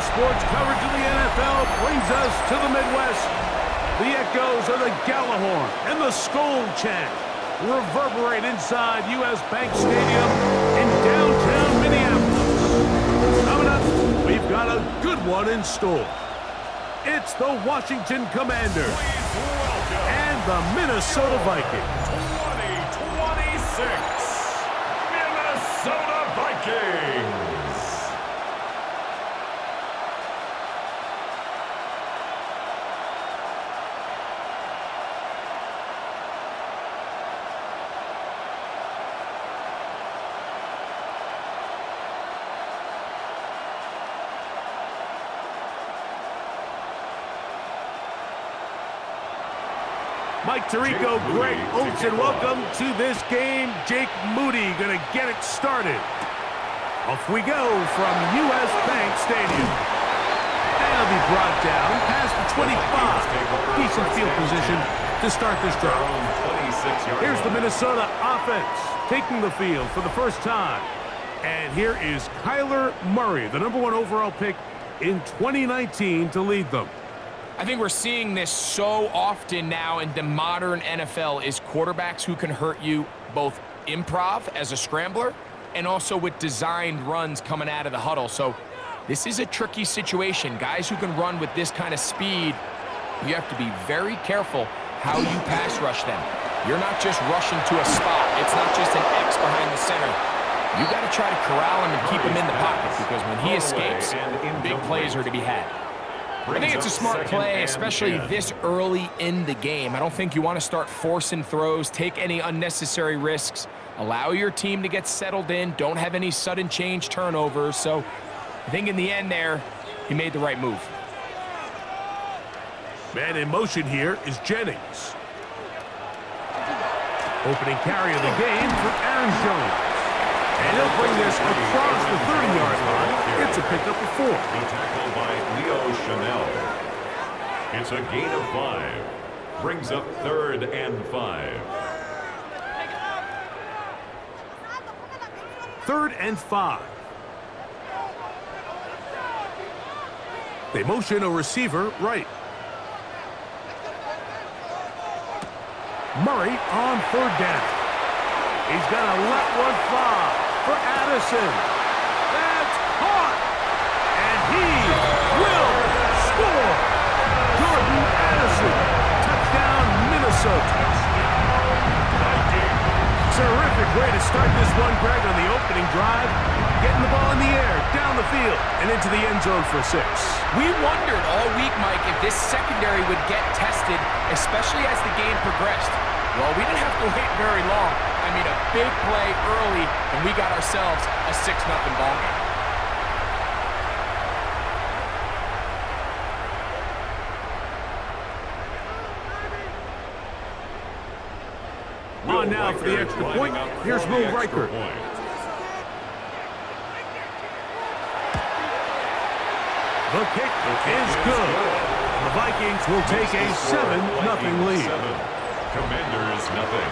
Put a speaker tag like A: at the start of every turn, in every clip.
A: sports coverage of the NFL brings us to the Midwest. The echoes of the Gallahorn and the Skol chant reverberate inside U.S. Bank Stadium in downtown Minneapolis. Coming up, we've got a good one in store. It's the Washington Commanders and the Minnesota Vikings.
B: 2026 Minnesota Vikings.
A: Mike Tirico, Greg Olson, welcome to this game. Jake Moody going to get it started. Off we go from U.S. Bank Stadium. And it'll be brought down past the 25. Decent field position to start this drive. Here's the Minnesota offense taking the field for the first time. And here is Kyler Murray, the #1 overall pick in 2019 to lead them.
C: I think we're seeing this so often now in the modern NFL is quarterbacks who can hurt you both improv as a scrambler and also with designed runs coming out of the huddle. So this is a tricky situation. Guys who can run with this kind of speed, you have to be very careful how you pass rush them. You're not just rushing to a spot. It's not just an X behind the center. You got to try to corral him and keep him in the pocket because when he escapes, big plays are to be had. I think it's a smart play, especially this early in the game. I don't think you want to start forcing throws, take any unnecessary risks, allow your team to get settled in, don't have any sudden change turnovers. So I think in the end there, he made the right move.
A: Man in motion here is Jennings. Opening carry of the game for Aaron Jones. And he'll bring this across the 30-yard line. It's a pickup of 4.
B: Be tackled by Leo Chanel. It's a gain of 5. Brings up 3rd and 5.
A: 3rd and 5. They motion a receiver right. Murray on 3rd down. He's going to let one fly for Addison. That's caught. And he will score. Jordan Addison. Touchdown, Minnesota. Terrific way to start this one, Greg, on the opening drive. Getting the ball in the air, down the field, and into the end zone for 6.
C: We wondered all week, Mike, if this secondary would get tested, especially as the game progressed. Well, we didn't have to wait very long. I mean, a big play early, and we got ourselves a 6-0 ball game.
A: On now for the extra point. Here's Will Riker. The kick is good. The Vikings will take a 7-0 lead.
B: Commanders nothing.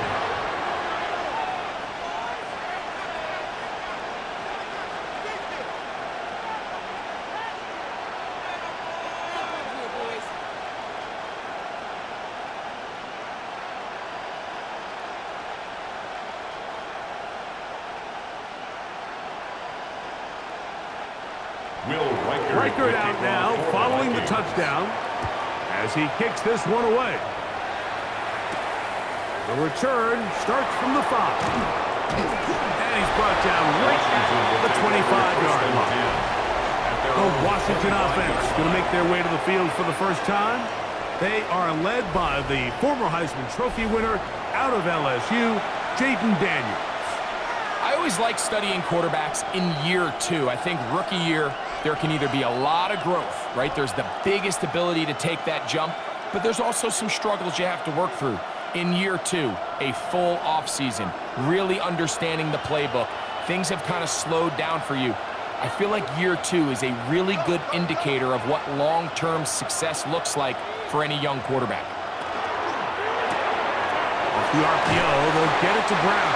A: Riker out now, following the touchdown, as he kicks this one away. The return starts from the 5. And he's brought down right at the 25-yard line. The Washington offense going to make their way to the field for the first time. They are led by the former Heisman Trophy winner out of LSU, Jaden Daniels.
C: I always like studying quarterbacks in year 2. I think rookie year, there can either be a lot of growth, right? There's the biggest ability to take that jump, but there's also some struggles you have to work through. In year 2, a full offseason, really understanding the playbook. Things have kind of slowed down for you. I feel like year 2 is a really good indicator of what long-term success looks like for any young quarterback.
A: Off the RPO, they'll get it to Brown.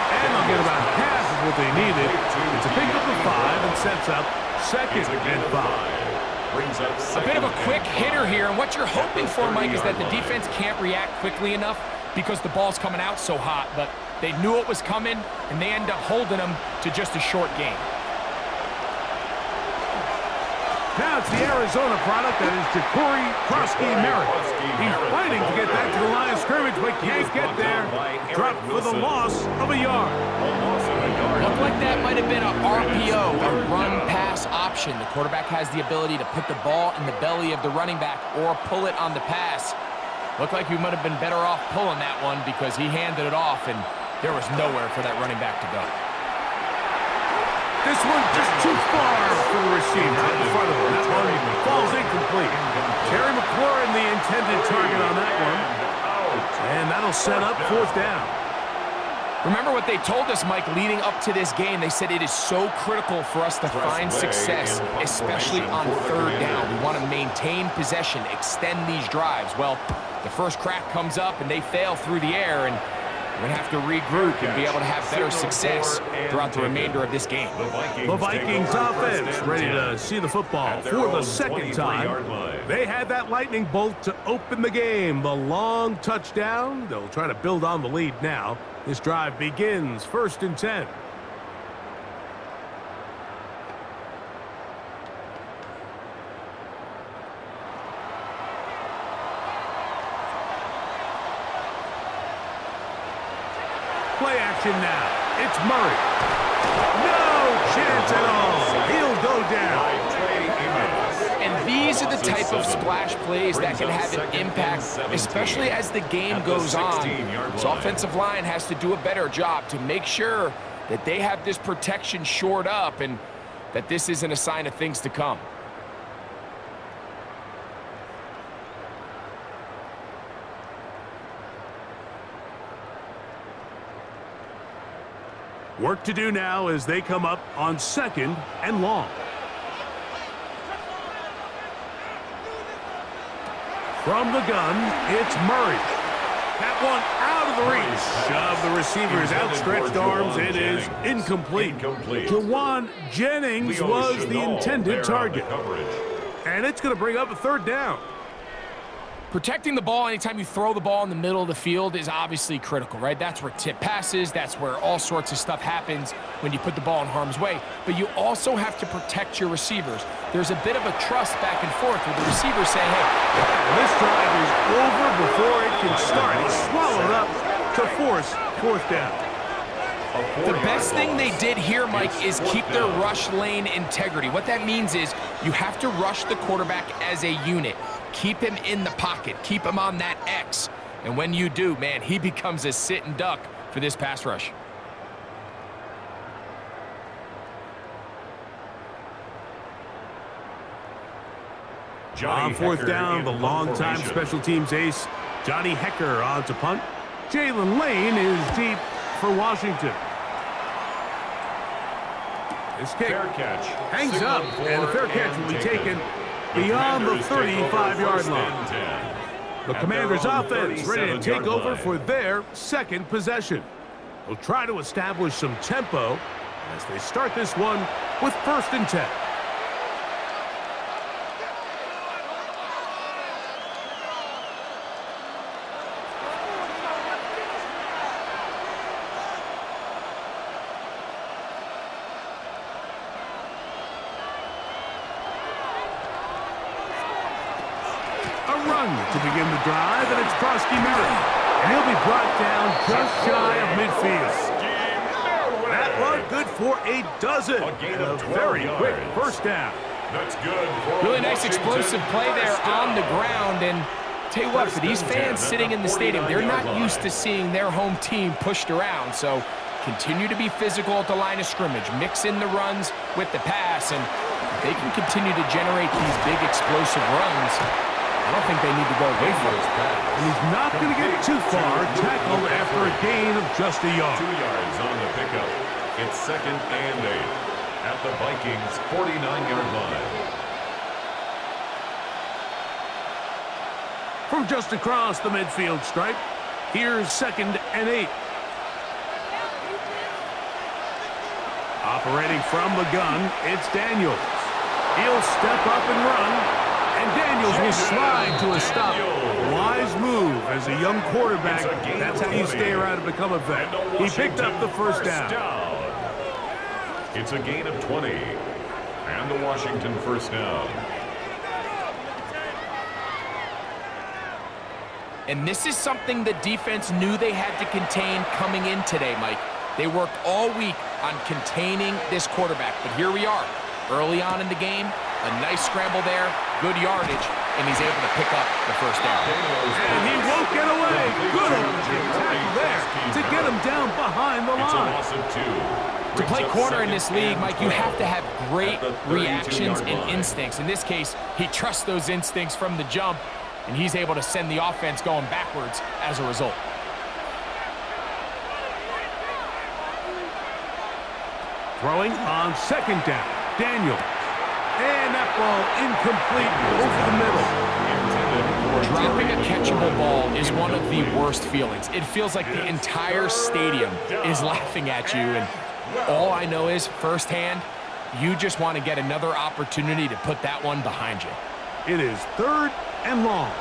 A: And they'll get about half of what they needed. It's a pickup of 5 and sets up Second and 5.
B: Brings up
C: A bit of a quick hitter here, and what you're hoping for, Mike, is that the defense can't react quickly enough because the ball's coming out so hot, but they knew it was coming, and they end up holding them to just a short game.
A: Now it's the Arizona product, that is Ja'Cory Merritt. He's fighting to get back to the line of scrimmage, but can't get there. Dropped for the loss of a yard.
C: Looked like that might have been a RPO, a run-pass option. The quarterback has the ability to put the ball in the belly of the running back or pull it on the pass. Looked like we might have been better off pulling that one because he handed it off, and there was nowhere for that running back to go.
A: This one just too far for the receiver out in front of him. That one falls incomplete. Terry McLaurin, the intended target on that one. And that'll set up 4th down.
C: Remember what they told us, Mike, leading up to this game. They said it is so critical for us to find success, especially on 3rd down. We want to maintain possession, extend these drives. Well, the first crack comes up, and they fail through the air, and we're going to have to regroup and be able to have better success throughout the remainder of this game.
A: The Vikings offense ready to see the football for the 2nd time. They had that lightning bolt to open the game. The long touchdown. They'll try to build on the lead now. This drive begins 1st and 10. Play action now. It's Murray. No chance at all. He'll go down.
C: And these are the type of splash plays that can have an impact, especially as the game goes on. This offensive line has to do a better job to make sure that they have this protection shored up and that this isn't a sign of things to come.
A: Work to do now as they come up on 2nd and long. From the gun, it's Murray. That one out of the reach of the receiver's outstretched arms. It is incomplete. Jawan Jennings was the intended target. And it's going to bring up a 3rd down.
C: Protecting the ball anytime you throw the ball in the middle of the field is obviously critical, right? That's where tip passes, that's where all sorts of stuff happens when you put the ball in harm's way. But you also have to protect your receivers. There's a bit of a trust back and forth with the receivers saying, hey,
A: this drive is over before it can start. It's swallowed up to force 4th down.
C: The best thing they did here, Mike, is keep their rush lane integrity. What that means is you have to rush the quarterback as a unit. Keep him in the pocket. Keep him on that X. And when you do, man, he becomes a sitting duck for this pass rush.
A: On 4th down, the longtime special teams ace, Johnny Hecker on to punt. Jalen Lane is deep for Washington. This kick hangs up, and the fair catch will be taken beyond the 35-yard line. The Commanders' offense ready to take over for their 2nd possession. They'll try to establish some tempo as they start this one with 1st and 10. To begin the drive, and it's Merritt. And he'll be brought down just shy of midfield. That one good for a dozen. And a very quick 1st down.
B: That's good.
C: Really nice explosive play there on the ground. And tell you what, for these fans sitting in the stadium, they're not used to seeing their home team pushed around. So continue to be physical at the line of scrimmage. Mix in the runs with the pass. And if they can continue to generate these big explosive runs, I don't think they need to go away from it.
A: And he's not going to get too far. Tackled after a gain of just a yard.
B: 2 yards on the pickup. It's 2nd and 8 at the Vikings' 49-yard line.
A: From just across the midfield stripe, here's 2nd and 8. Operating from the gun, it's Daniels. He'll step up and run, and Daniels will slide to a stop. Wise move as a young quarterback. That's how you stay around and become a vet. He picked up the first down.
B: It's a gain of 20, and the Washington first down.
C: And this is something the defense knew they had to contain coming in today, Mike. They worked all week on containing this quarterback, but here we are. Early on in the game, a nice scramble there, good yardage, and he's able to pick up the first down.
A: And he won't get away. Good tackle there to get him down behind the line.
B: It's a loss of 2.
C: To play corner in this league, Mike, you have to have great reactions and instincts. In this case, he trusts those instincts from the jump, and he's able to send the offense going backwards as a result.
A: Throwing on second down. Daniels. And that ball incomplete over the middle.
C: Dropping a catchable ball is one of the worst feelings. It feels like the entire stadium is laughing at you, and all I know is, firsthand, you just want to get another opportunity to put that one behind you.
A: It is 3rd and long.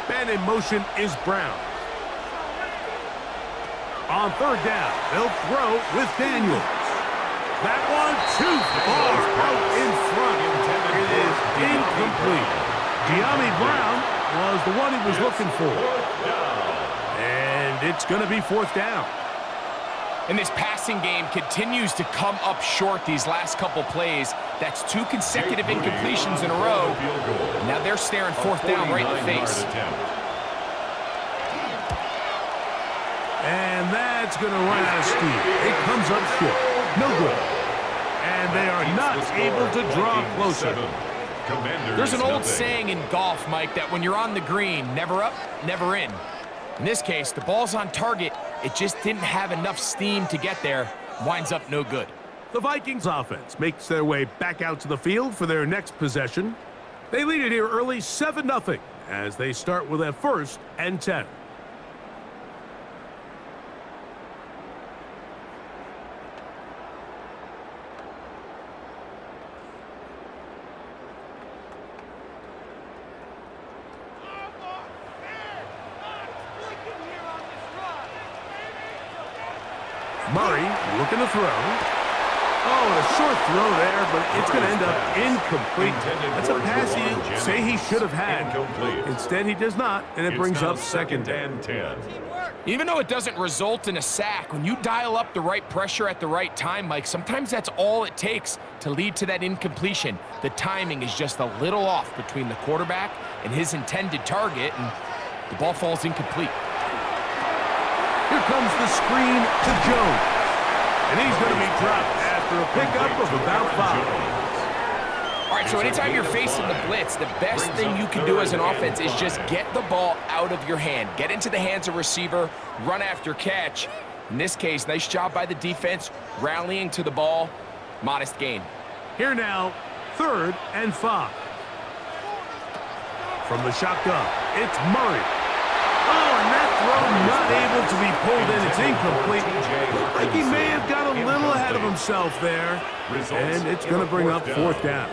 A: Man in motion is Brown. On 3rd down, they'll throw with Daniels. That one too far out in front. It is incomplete. De'Ami Brown was the one he was looking for. And it's going to be 4th down.
C: And this passing game continues to come up short these last couple plays. That's 2 consecutive incompletions in a row. Now they're staring 4th down right in the face.
A: And that's going to run out of steam. It comes up short. No good. And they are not able to draw closer.
C: There's an old saying in golf, Mike, that when you're on the green, never up, never in. In this case, the ball's on target. It just didn't have enough steam to get there. Winds up no good.
A: The Vikings offense makes their way back out to the field for their next possession. They lead it here early 7-0 as they start with a 1st and 10. Murray looking to throw. Oh, a short throw there, but it's going to end up incomplete. That's a pass you say he should have had. Instead, he does not, and it brings up 2nd and 10.
C: Even though it doesn't result in a sack, when you dial up the right pressure at the right time, Mike, sometimes that's all it takes to lead to that incompletion. The timing is just a little off between the quarterback and his intended target, and the ball falls incomplete.
A: Here comes the screen to Jones. And he's going to be dropped after a pickup of about 5.
C: All right, so anytime you're facing the blitz, the best thing you can do as an offense is just get the ball out of your hand. Get into the hands of receiver, run after catch. In this case, nice job by the defense, rallying to the ball. Modest gain.
A: Here now, 3rd and 5. From the shotgun, it's Murray. Oh, and that throw not able to be pulled in. It's incomplete. Looked like he may have got a little ahead of himself there. And it's going to bring up 4th down.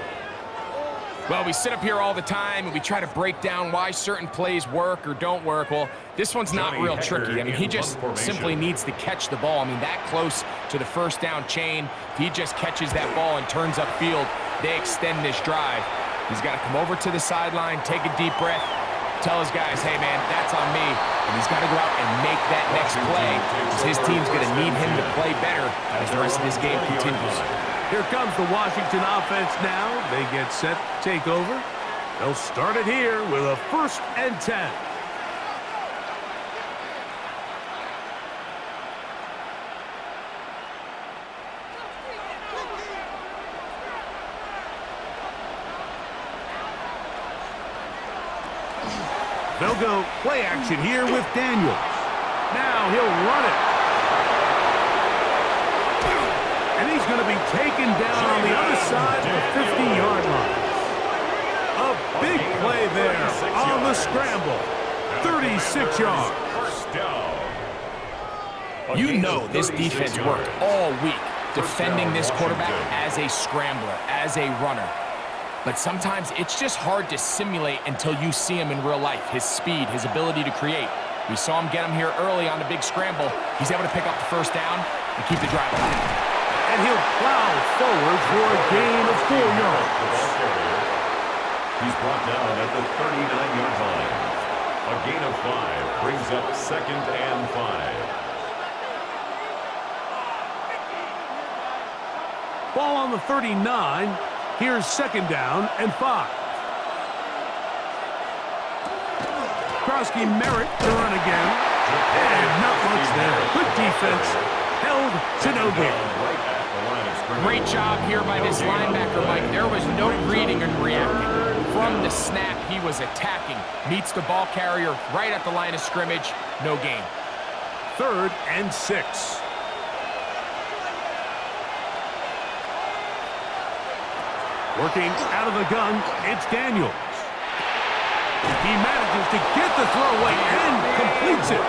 C: Well, we sit up here all the time and we try to break down why certain plays work or don't work. Well, this one's not real tricky. I mean, he just simply needs to catch the ball. I mean, that close to the 1st down chain, if he just catches that ball and turns upfield, they extend this drive. He's got to come over to the sideline, take a deep breath, tell his guys, hey, man, that's on me. And he's got to go out and make that next play because his team's going to need him to play better as the rest of this game continues.
A: Here comes the Washington offense now. They get set to take over. They'll start it here with a 1st and 10. They'll go play action here with Daniels. Now he'll run it. And he's going to be taken down on the other side of the 50-yard line. A big play there on the scramble. 36 yards.
C: You know this defense worked all week defending this quarterback as a scrambler, as a runner. But sometimes it's just hard to simulate until you see him in real life. His speed, his ability to create. We saw him get him here early on the big scramble. He's able to pick up the first down and keep the drive alive.
A: And he'll plow forward for a gain of 4 yards.
B: He's brought down at the 39-yard line. A gain of 5 brings up 2nd and 5.
A: Ball on the 39. Here's 2nd down and 5. Krosky Merritt to run again. And not much there. Good defense. Held to no gain.
C: Great job here by this linebacker, Mike. There was no reading and reacting. From the snap, he was attacking. Meets the ball carrier right at the line of scrimmage. No gain.
A: 3rd and 6. Working out of the gun, it's Daniels. He manages to get the throw away and completes it.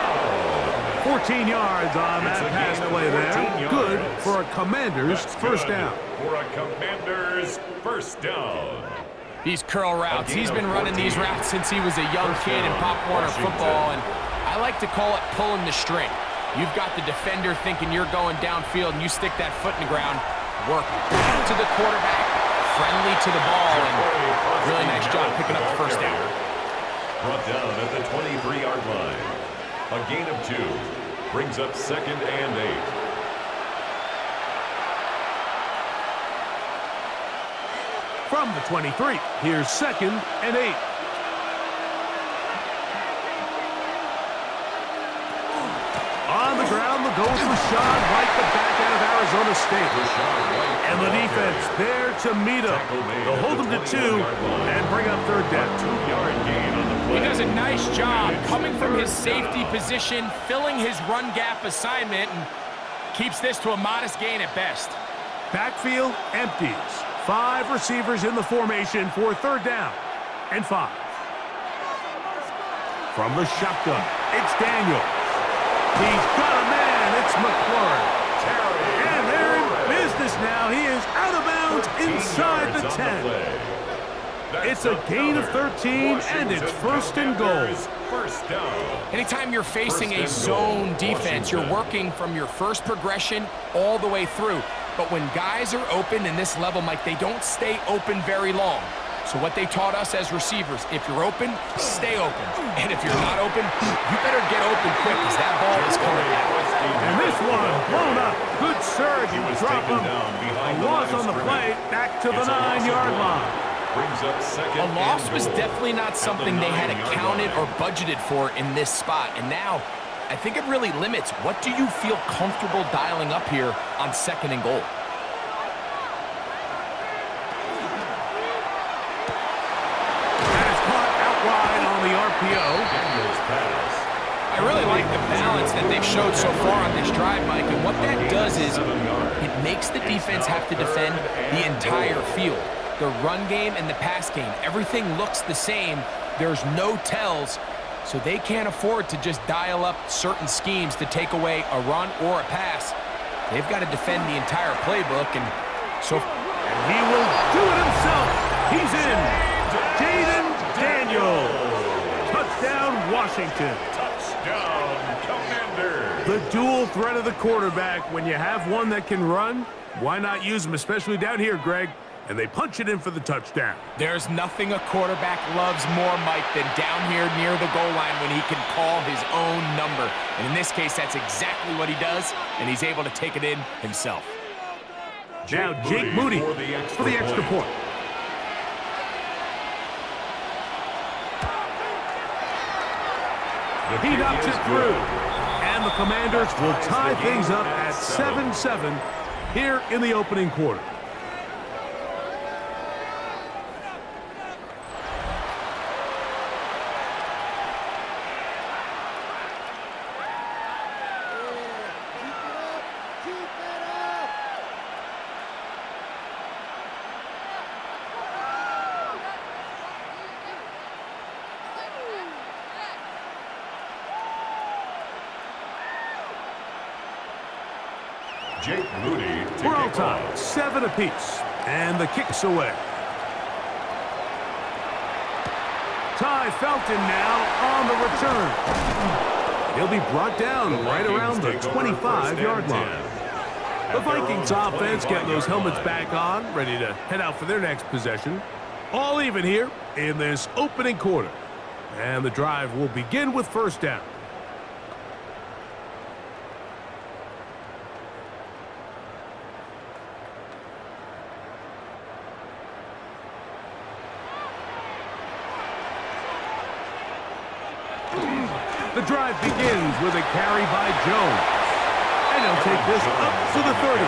A: 14 yards on that pass play there. Good for a Commander's first down.
B: For a Commander's first down.
C: These curl routes, he's been running these routes since he was a young kid in Pop Warner football, and I like to call it pulling the string. You've got the defender thinking you're going downfield, and you stick that foot in the ground, work to the quarterback, friendly to the ball, and really nice job picking up the first down.
B: Brought down at the 23-yard line. A gain of 2 brings up 2nd and 8.
A: From the 23, here's 2nd and 8. On the ground, the goal to Rashad White, the back out of Arizona State. And the defense there to meet him. They'll hold him to 2 and bring up 3rd down.
B: 2-yard gain on the play.
C: He does a nice job coming from his safety position, filling his run gap assignment, and keeps this to a modest gain at best.
A: Backfield empties. 5 receivers in the formation for 3rd down and 5. From the shotgun, it's Daniels. He's got a man. It's McLaurin. And they're in business now. He is out of bounds inside the 10. It's a gain of 13, and it's 1st and goal.
B: First down.
C: Anytime you're facing a zone defense, you're working from your first progression all the way through. But when guys are open in this level, Mike, they don't stay open very long. So what they taught us as receivers, if you're open, stay open. And if you're not open, you better get open quick because that ball is coming out.
A: And this one blown up. Good surge and drop him. A loss on the play, back to the 9-yard line.
B: Brings up 2nd.
C: A loss was definitely not something they had accounted or budgeted for in this spot. And now, I think it really limits what do you feel comfortable dialing up here on 2nd and goal. I really like the balance that they've showed so far on this drive, Mike, and what that does is it makes the defense have to defend the entire field. The run game and the pass game, everything looks the same. There's no tells, so they can't afford to just dial up certain schemes to take away a run or a pass. They've got to defend the entire playbook, and so...
A: And he will do it himself. He's in. Jaden Daniels. Touchdown, Washington.
B: Touchdown, Commander.
A: The dual threat of the quarterback. When you have one that can run, why not use him, especially down here, Greg? And they punch it in for the touchdown.
C: There's nothing a quarterback loves more, Mike, than down here near the goal line when he can call his own number. And in this case, that's exactly what he does, and he's able to take it in himself.
A: Now Jake Moody for the extra point. He knocks it through. And the Commanders will tie things up at 7-7 here in the opening quarter.
B: Jake Moody to
A: We're all
B: kick
A: tied,
B: off.
A: 7 apiece, and the kick's away. Ty Felton now on the return. He'll be brought down right around the 25-yard line. The Vikings offense getting those helmets back on, ready to head out for their next possession. All even here in this opening quarter. And the drive will begin with first down. The drive begins with a carry by Jones. And he'll take this up to the 30.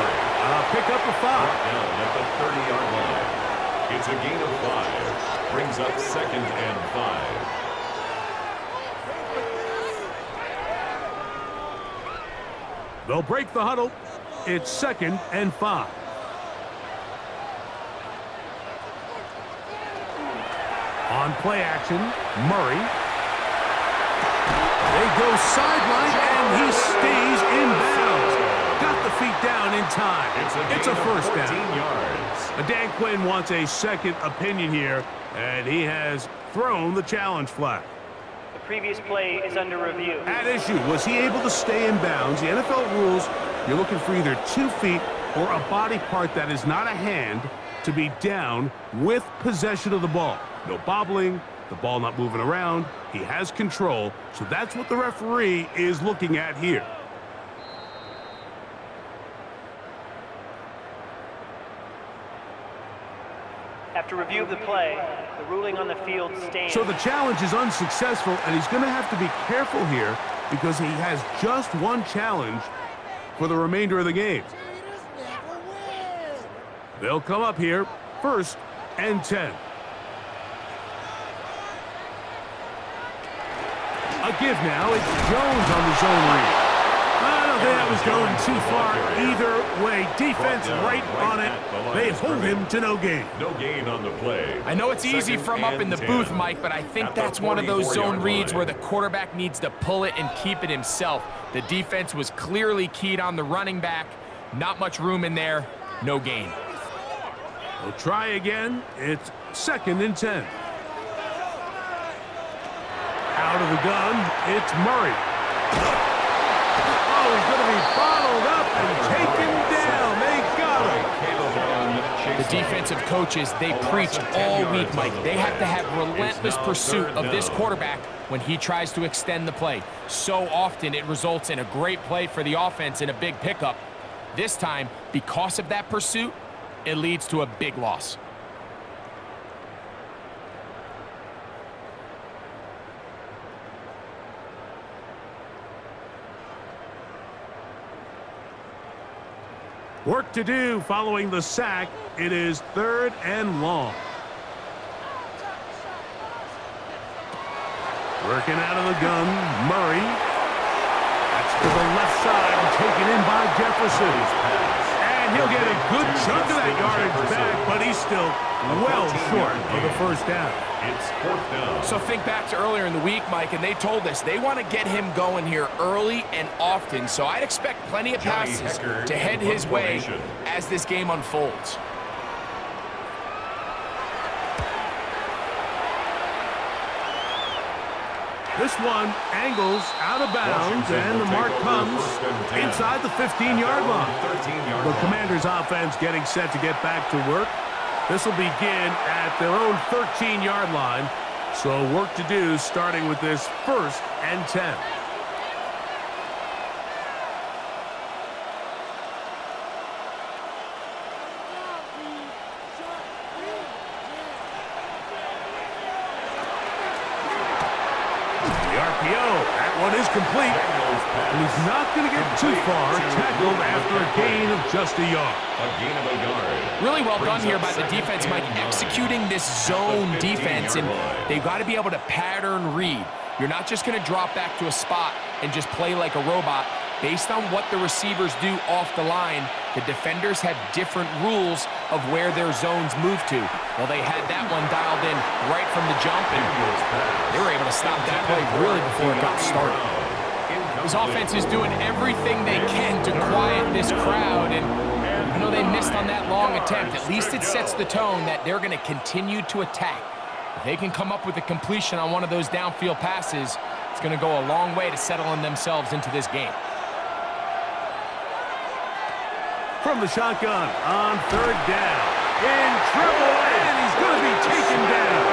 A: Pick up a 5.
B: Down at the 30-yard line. It's a gain of 5. Brings up 2nd and 5.
A: They'll break the huddle. It's 2nd and 5. On play action, Murray. They go sideline, and he stays in bounds. Got the feet down in time. It's a first down.
B: Yards.
A: Dan Quinn wants a second opinion here, and he has thrown the challenge flag.
D: The previous play is under review.
A: At issue, was he able to stay in bounds? The NFL rules, you're looking for either 2 feet or a body part that is not a hand to be down with possession of the ball. No bobbling, the ball not moving around. He has control, so that's what the referee is looking at here.
D: After review of the play, the ruling on the field stands.
A: So the challenge is unsuccessful, and he's going to have to be careful here because he has just one challenge for the remainder of the game. They'll come up here, 1st and 10. A give now. It's Jones on the zone read. I don't think that was going too far either way. Defense right on it. They hold him to no gain.
B: No gain on the play.
C: I know it's easy
B: 2nd
C: from up in the
B: and
C: booth,
B: 10.
C: Mike, but I think
B: At the
C: that's one of those zone
B: 44-yard
C: reads
B: line.
C: where the quarterback needs to pull it and keep it himself. The defense was clearly keyed on the running back. Not much room in there. No gain.
A: They'll try again. It's 2nd and 10. Out of the gun, it's Murray. Oh, he's going to be bottled up and taken down. They got him.
C: The defensive coaches, they preach all week, Mike. They have to have relentless pursuit of this quarterback when he tries to extend the play. So often it results in a great play for the offense and a big pickup. This time, because of that pursuit, it leads to a big loss.
A: Work to do following the sack. It is 3rd and long. Working out of the gun, Murray. That's to the left side and taken in by Jefferson. And he'll get a good chunk of that yardage back, but he's still well short of the first down.
B: It's 4th down.
C: So think back to earlier in the week, Mike, and they told us they want to get him going here early and often. So I'd expect plenty of
B: Johnny
C: passes
B: Hecker
C: to head
B: in
C: his way
B: formation.
C: as this game unfolds.
A: This one angles out of bounds, and the mark comes inside the 15-yard line.
B: 13-yard
A: The
B: line.
A: Commanders' offense getting set to get back to work. This will begin at their own 13-yard line. So work to do starting with this 1st and 10. The RPO, that one is complete. And he's not going to get too far, tackled after a gain of just a yard.
B: A gain of a yard.
C: Really well done
B: Brings
C: here
B: up
C: by the
B: 2nd
C: defense,
B: and
C: Mike,
B: 9.
C: executing this zone
B: At the 15-yard
C: defense, and
B: line.
C: they've got to be able to pattern read. You're not just going to drop back to a spot and just play like a robot. Based on what the receivers do off the line, the defenders have different rules of where their zones move to. Well, they had that one dialed in right from the jump, and they were able to stop that play really before it got started. This offense is doing everything they can to quiet this crowd, and even though they missed on that long attempt, at least it sets the tone that they're going to continue to attack. If they can come up with a completion on one of those downfield passes, it's going to go a long way to settling themselves into this game.
A: From the shotgun on third down. In trouble, and he's going to be taken down.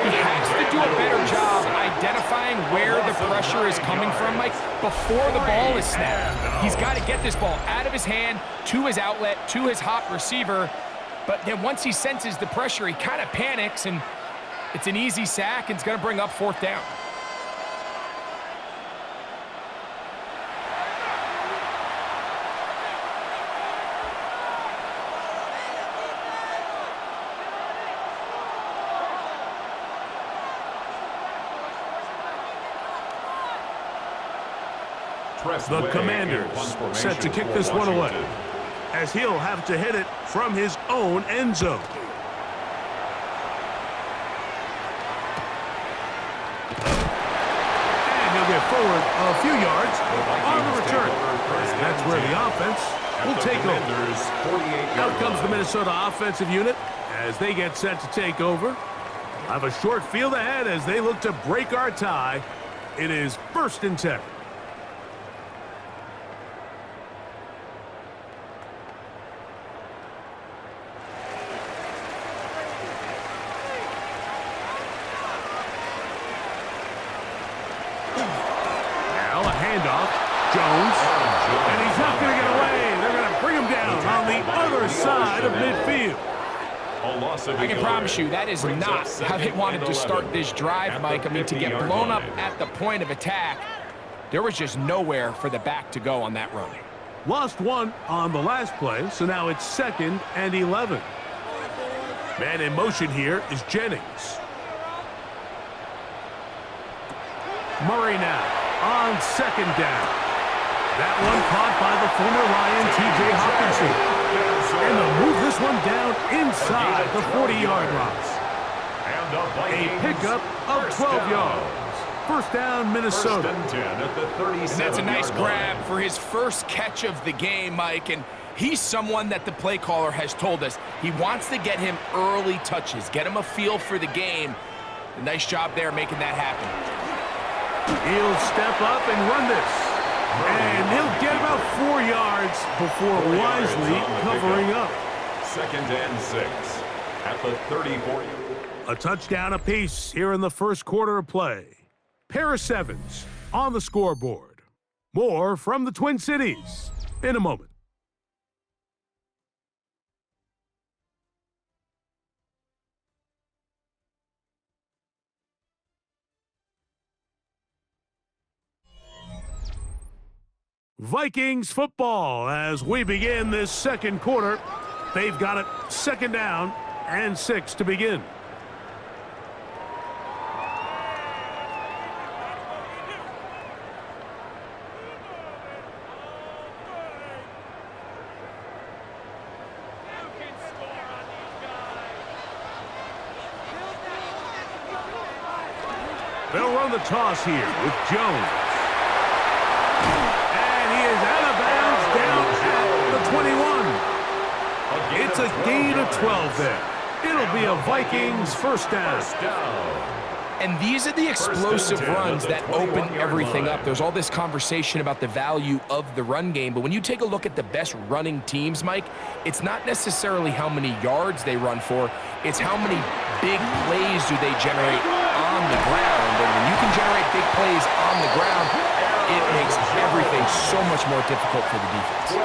C: He has to do a better job identifying where the pressure is coming from, Mike, before the ball is snapped. He's got to get this ball out of his hand, to his outlet, to his hot receiver. But then once he senses the pressure, he kind of panics, and it's an easy sack, and it's going to bring up fourth down.
A: The Commanders set to kick this one away, as he'll have to hit it from his own end zone. And he'll get forward a few yards on the return. And that's where the offense will take over. Out comes the Minnesota offensive unit as they get set to take over. Have a short field ahead as they look to break our tie. It is 1st and 10. Jones, and he's not going to get away. They're going to bring him down on the other side of midfield.
C: I can promise you that is not how they wanted to start this drive, Mike. I mean, to get blown up at the point of attack, there was just nowhere for the back to go on that run.
A: Lost one on the last play, so now it's 2nd and 11. Man in motion here is Jennings. Murray now on 2nd down. That one caught by the former Lion, T.J. Hawkinson. And they'll move this one down inside the 40-yard line. A pickup of 12 yards. 1st down, Minnesota.
C: And that's a nice grab for his first catch of the game, Mike. And he's someone that the play caller has told us he wants to get him early touches, get him a feel for the game. A nice job there making that happen.
A: He'll step up and run this. And he'll get about 4 yards before wisely covering up.
B: 2nd and 6 at the 34.
A: A touchdown apiece here in the first quarter of play. Pair of 7s on the scoreboard. More from the Twin Cities in a moment. Vikings football as we begin this second quarter. They've got it 2nd down and 6 to begin. They'll run the toss here with Jones. Out of bounds down at the 21. It's a gain of 12 there. It'll be a Vikings 1st down.
C: And these are the explosive runs that open everything up. There's all this conversation about the value of the run game, but when you take a look at the best running teams, Mike, it's not necessarily how many yards they run for, it's how many big plays do they generate on the ground. And when you can generate big plays on the ground, it makes everything so much more difficult for the defense.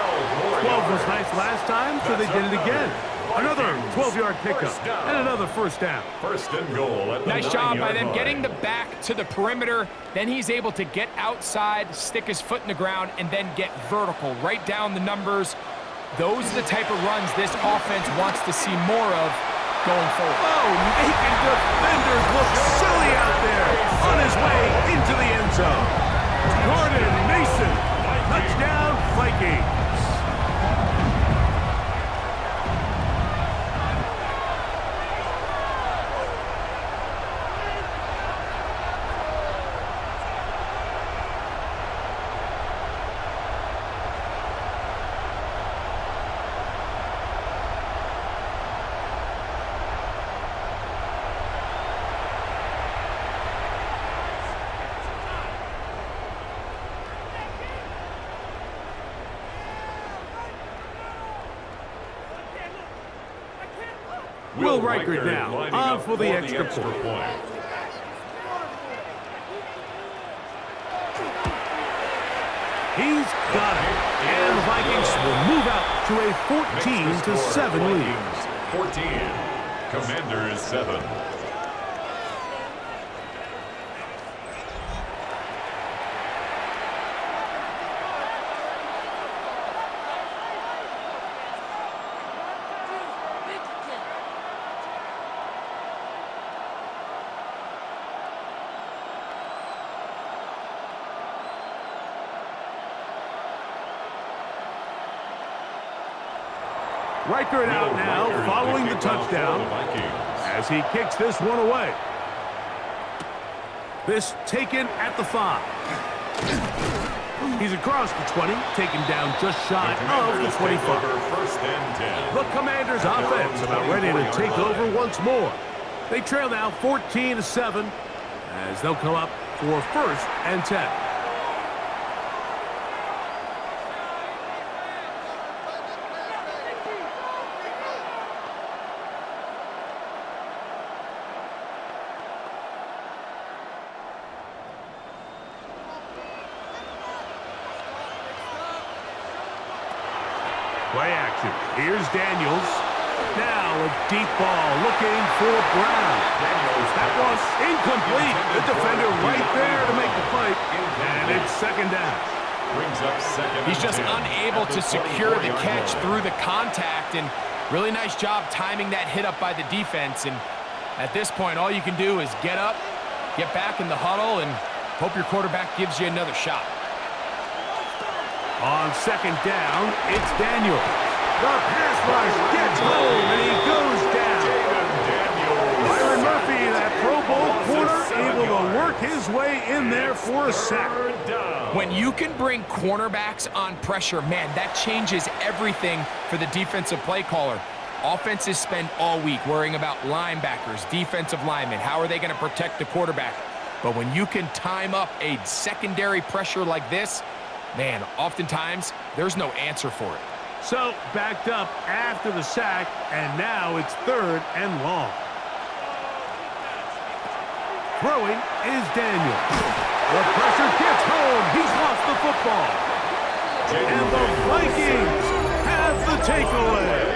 A: 12 was nice last time, so they did it again. Another 12-yard pickup and another 1st down.
B: 1st and goal at the
C: nice job by them
B: line.
C: getting the back to the perimeter. Then he's able to get outside, stick his foot in the ground, and then get vertical right down the numbers. Those are the type of runs this offense wants to see more of going forward.
A: Oh, making defenders look silly out there on his way into the end zone. Gordon Mason, touchdown Vikings. Will Riker now on for the extra point. He's got it. And the Vikings will move out to a 14-7 lead.
B: 14. Commanders 7.
A: Riker it out now, following the touchdown, as he kicks this one away. This taken at the 5. He's across the 20, taken down just shy of the 25. The Commanders' offense about ready to take over once more. They trail now 14-7, as they'll come up for 1st and 10. Play action. Here's Daniels. Now a deep ball looking for Brown. That was incomplete. The defender right there to make the play. And it's 2nd down.
C: He's just unable to secure the catch through the contact, and really nice job timing that hit up by the defense. And at this point, all you can do is get up, get back in the huddle, and hope your quarterback gives you another shot.
A: On 2nd down, it's Daniels. The pass rush gets home, and he goes down. Byron Murphy, that Pro Bowl corner, able to work his way in there for a sack.
C: When you can bring cornerbacks on pressure, man, that changes everything for the defensive play caller. Offenses spend all week worrying about linebackers, defensive linemen. How are they going to protect the quarterback? But when you can time up a secondary pressure like this, man, oftentimes, there's no answer for it.
A: So, backed up after the sack, and now it's 3rd and long. Throwing is Daniel. The pressure gets home. He's lost the football. And the Vikings have the takeaway.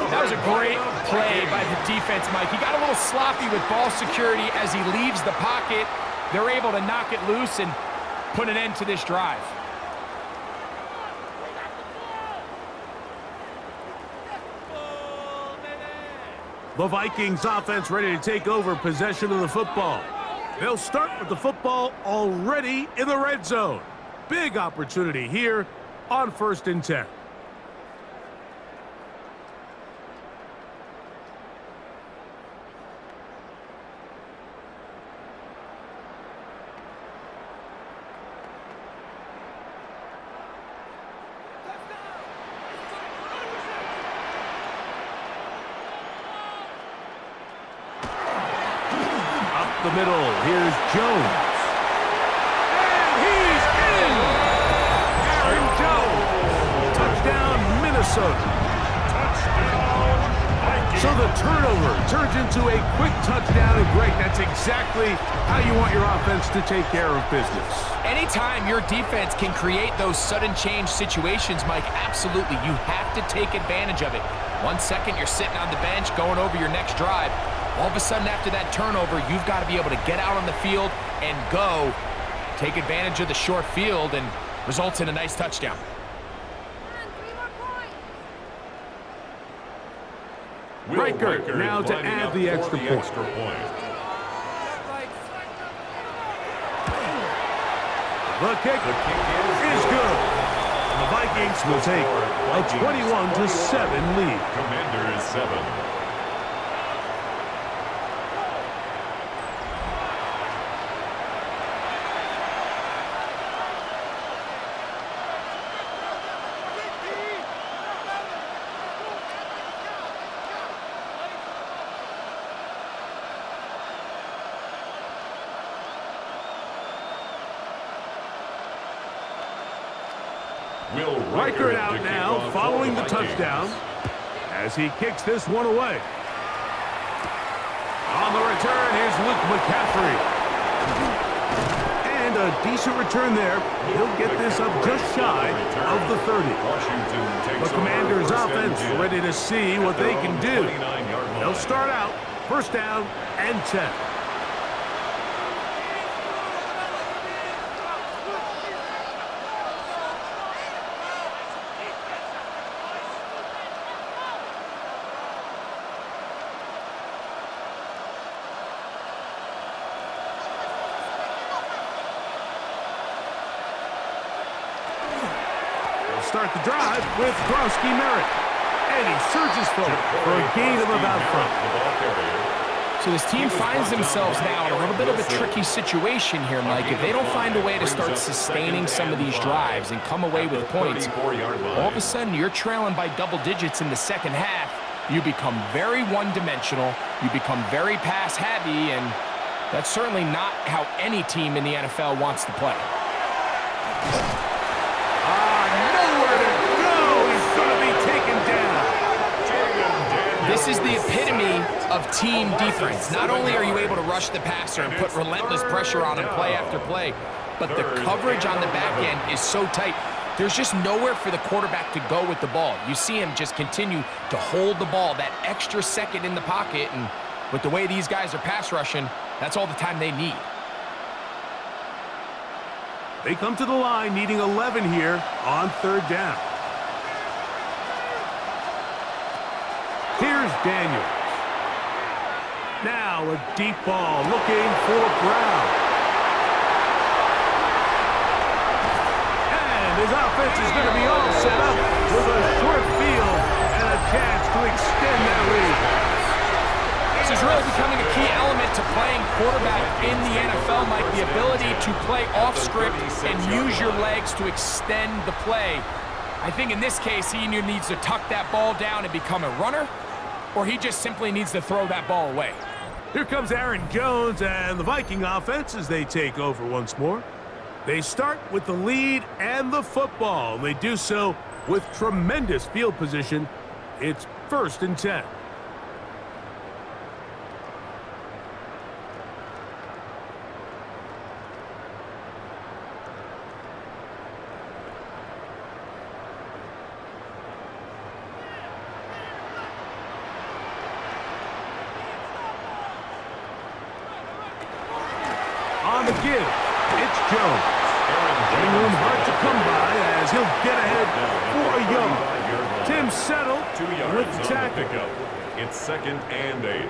C: That was a great play by the defense, Mike. He got a little sloppy with ball security as he leaves the pocket. They're able to knock it loose and put an end to this drive.
A: The Vikings offense ready to take over possession of the football. They'll start with the football already in the red zone. Big opportunity here on 1st and 10. The middle, here's Jones. And he's in! Aaron Jones. Touchdown, Minnesota. So the turnover turns into a quick touchdown, and great. That's exactly how you want your offense to take care of business.
C: Anytime your defense can create those sudden change situations, Mike, absolutely, you have to take advantage of it. 1 second, you're sitting on the bench going over your next drive. All of a sudden, after that turnover, you've got to be able to get out on the field and go, take advantage of the short field, and results in a nice touchdown.
A: Riker now to add the extra point. The kick is good. The Vikings will take a 21-7 lead.
B: Commanders 7.
A: Riker out now, following the touchdown. as he kicks this one away. On the return, here's Luke McCaffrey. And a decent return there. He'll get this up just shy of the 30. The Commanders' offense ready to see what they can do. They'll start out first down and 10. Start the drive with Groski Merritt. And he surges forward for a gain of about 5.
C: So this team finds themselves now in a little bit of a tricky situation here, Mike. If they don't find a way to start sustaining some of these drives and come away with points, all of a sudden you're trailing by double digits in the second half. You become very one-dimensional. You become very pass-heavy, and that's certainly not how any team in the NFL wants to play. This is the epitome of team defense. Not only are you able to rush the passer and put relentless pressure on him play after play, but the coverage on the back end is so tight. There's just nowhere for the quarterback to go with the ball. You see him just continue to hold the ball that extra second in the pocket, and with the way these guys are pass rushing, that's all the time they need.
A: They come to the line needing 11 here on third down. Here's Daniels. Now a deep ball looking for Brown. And his offense is going to be all set up with a short field and a chance to extend that lead.
C: This is really becoming a key element to playing quarterback in the NFL, Mike. The ability to play off script and use your legs to extend the play. I think in this case, he either needs to tuck that ball down and become a runner, or he just simply needs to throw that ball away.
A: Here comes Aaron Jones and the Viking offense as they take over once more. They start with the lead and the football. They do so with tremendous field position. It's 1st and 10. On the give, it's Jones. Getting room hard to come by as he'll get ahead for a yard. Tim Settle with the tackle.
B: It's 2nd and 8.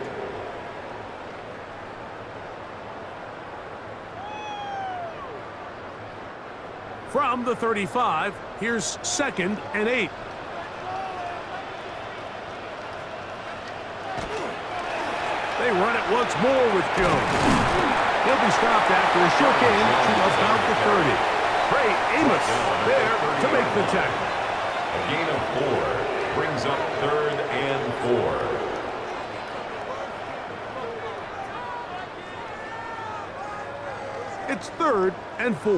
A: From the 35, here's 2nd and 8. They run it once more with Jones. He'll be stopped after a short gain to about the 30. Trey Amos there to make the tackle.
B: A gain of 4 brings up 3rd and 4.
A: It's 3rd and 4.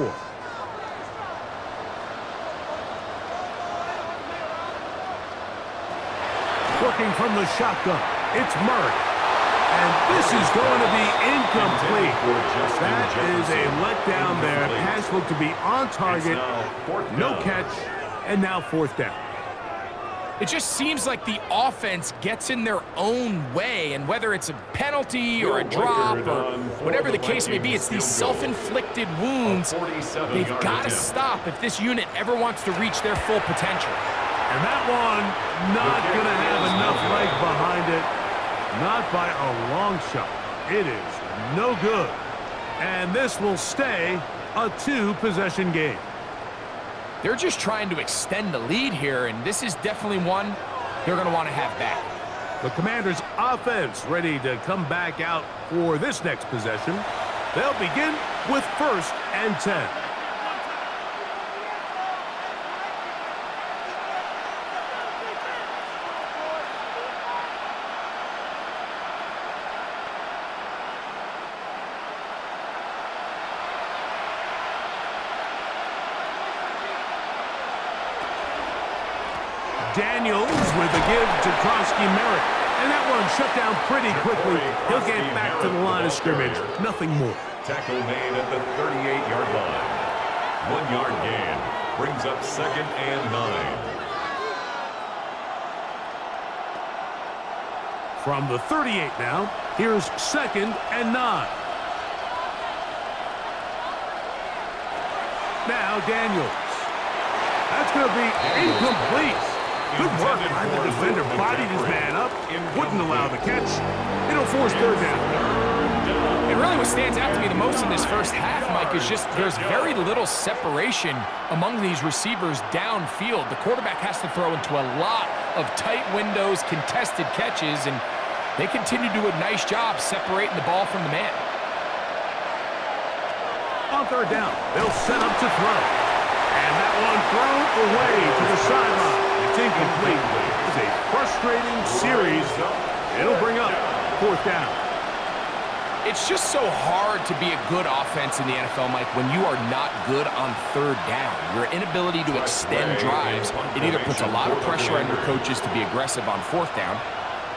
A: Working from the shotgun, it's Murray. And this is going to be incomplete. That is a letdown there. Pass looked to be on target. No catch, and now 4th down.
C: It just seems like the offense gets in their own way, and whether it's a penalty or a drop or whatever the case may be, it's these self-inflicted wounds. They've got to stop if this unit ever wants to reach their full potential.
A: And that one not going to have enough leg behind it. Not by a long shot. It is no good. And this will stay a 2-possession game.
C: They're just trying to extend the lead here, and this is definitely one they're going to want to have back.
A: The Commanders' offense ready to come back out for this next possession. They'll begin with 1st and 10. Daniels with a give to Kronsky Merritt. And that one shut down pretty quickly. He'll get back to the line of scrimmage. Nothing more.
B: Tackle made at the 38-yard line. 1 yard gain. Brings up 2nd and 9.
A: From the 38 now, here's 2nd and 9. Now Daniels. That's going to be incomplete. Good work by the defender. Bodied his man up. Wouldn't allow the catch. It'll force 3rd down.
C: It really what stands out to me the most in this first half, Mike, is just there's very little separation among these receivers downfield. The quarterback has to throw into a lot of tight windows, contested catches, and they continue to do a nice job separating the ball from the man.
A: On 3rd down, they'll set up to throw. And that one thrown away to the sideline. It's incomplete. It's a frustrating series. It'll bring up 4th down.
C: It's just so hard to be a good offense in the NFL, Mike, when you are not good on 3rd down. Your inability to extend drives, it either puts a lot of pressure on your coaches to be aggressive on 4th down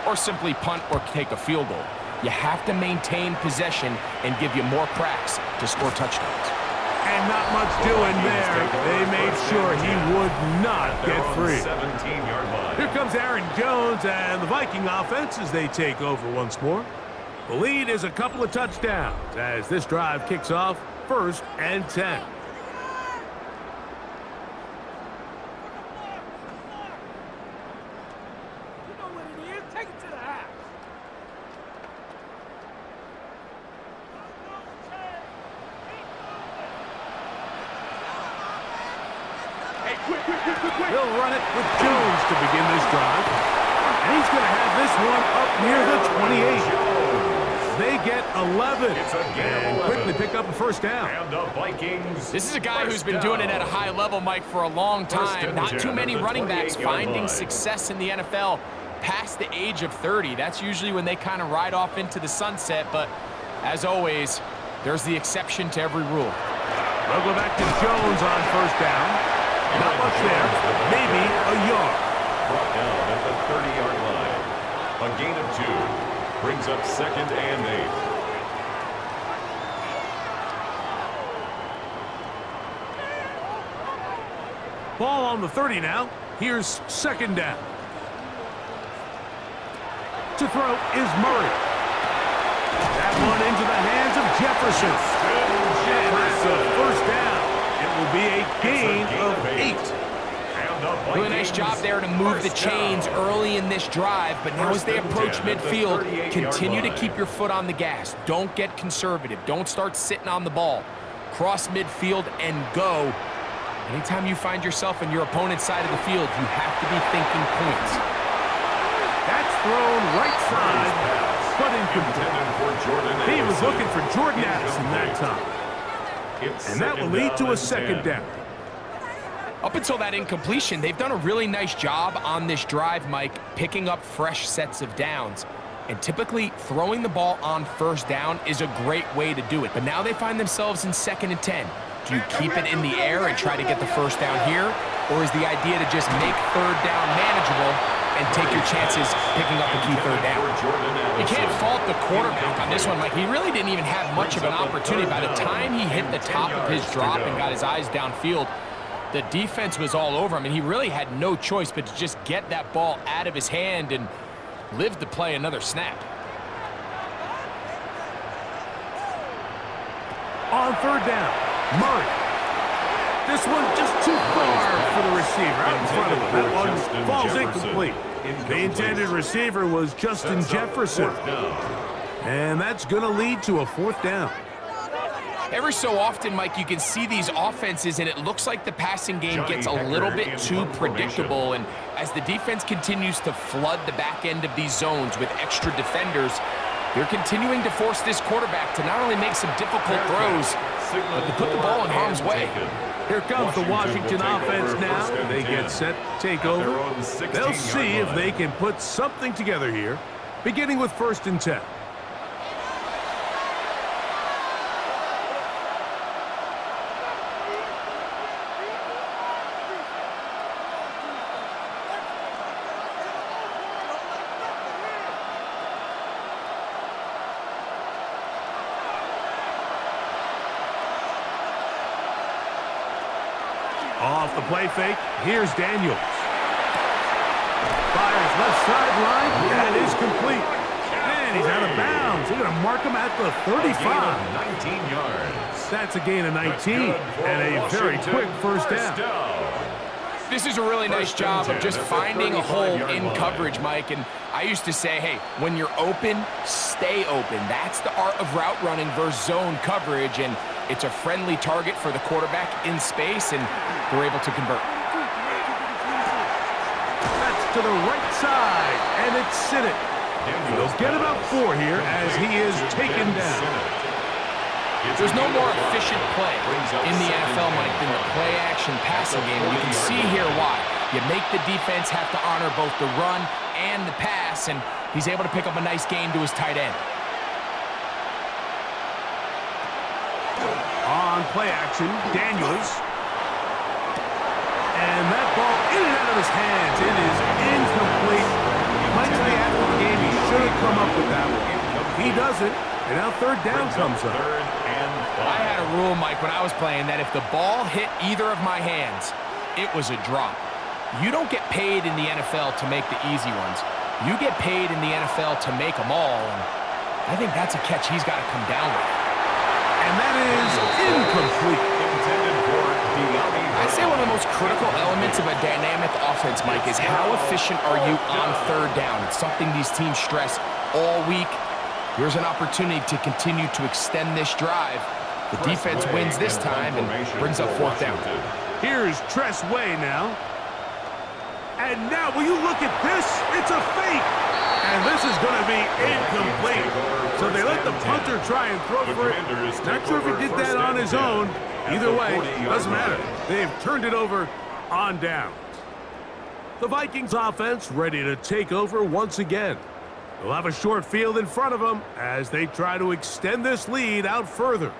C: or simply punt or take a field goal. You have to maintain possession and give you more cracks to score touchdowns.
A: And not much doing there. They made sure he would not get free.
B: 17-yard line.
A: Here comes Aaron Jones and the Viking offense as they take over once more. The lead is a couple of touchdowns as this drive kicks off 1st and 10. They'll run it with Jones to begin this drive. And he's going to have this one up near the 28. They get 11 and quickly pick up a 1st down.
B: And the Vikings.
C: This is a guy who's been doing it at a high level, Mike, for a long time. Not too many running backs finding success in the NFL past the age of 30. That's usually when they kind of ride off into the sunset. But as always, there's the exception to every rule.
A: They'll go back to Jones on 1st down. Not much there, maybe a yard.
B: Brought down at the 30-yard line. A gain of 2. Brings up 2nd and 8.
A: Ball on the 30 now. Here's 2nd down. To throw is Murray. That one into the hands of Jefferson. And that's a 1st down. It will be a gain of 8.
C: Doing a nice job there to move the chains early in this drive, but now as they approach midfield, continue to keep your foot on the gas. Don't get conservative. Don't start sitting on the ball. Cross midfield and go. Anytime you find yourself on your opponent's side of the field, you have to be thinking points.
A: That's thrown right side, but incomplete. He was looking for Jordan Addison that time. And that will lead to a 2nd down.
C: Up until that incompletion, they've done a really nice job on this drive, Mike, picking up fresh sets of downs. And typically, throwing the ball on 1st down is a great way to do it. But now they find themselves in 2nd and 10. Do you keep it in the air and try to get the 1st down here? Or is the idea to just make 3rd down manageable and take your chances picking up a key 3rd down? You can't fault the quarterback on this one, Mike. He really didn't even have much of an opportunity. By the time he hit the top of his drop and got his eyes downfield, the defense was all over him, and he really had no choice but to just get that ball out of his hand and live to play another snap.
A: On 3rd down, Murray. This one just too far for the receiver out in front of him. That one falls incomplete. The intended receiver was Justin Jefferson. And that's going to lead to a 4th down.
C: Every so often, Mike, you can see these offenses, and it looks like the passing game gets a little bit too predictable. And as the defense continues to flood the back end of these zones with extra defenders, they're continuing to force this quarterback to not only make some difficult throws, but to put the ball in harm's way.
A: Here comes the Washington offense now. They get set to take over. They'll see if they can put something together here, beginning with 1st and 10. The play fake. Here's Daniels. Fires left sideline. That is complete. And he's out of bounds. They're going to mark him at the 35.
B: 19 yards.
A: That's a gain of 19 and a very quick first down.
C: This is a really nice job of just finding a hole in coverage, Mike. And I used to say, hey, when you're open, stay open. That's the art of route running versus zone coverage. And it's a friendly target for the quarterback in space, and they're able to convert.
A: That's to the right side, and it's Sinnott. He'll get about 4 here as he is taken down.
C: There's no more efficient play in the NFL, Mike, than the play-action passing game. You can see here why. You make the defense have to honor both the run and the pass, and he's able to pick up a nice gain to his tight end.
A: On play action, Daniels. And that ball in and out of his hands. It is incomplete. Might tell you after the game he should have come up with that one. He doesn't, and now third down comes up.
C: I had a rule, Mike, when I was playing that if the ball hit either of my hands, it was a drop. You don't get paid in the NFL to make the easy ones. You get paid in the NFL to make them all, and I think that's a catch he's got to come down with.
A: And that is incomplete.
C: I'd say one of the most critical elements of a dynamic offense, Mike, is how efficient are you on third down. It's something these teams stress all week. Here's an opportunity to continue to extend this drive. The defense wins this time and brings up fourth down.
A: Here's Tress Way now. And now, will you look at this? It's a fake. And this is going to be incomplete. So they let the punter try and throw for it. Not sure if he did that on his own. Either way, doesn't matter. They've turned it over on downs. The Vikings offense ready to take over once again. They'll have a short field in front of them as they try to extend this lead out further.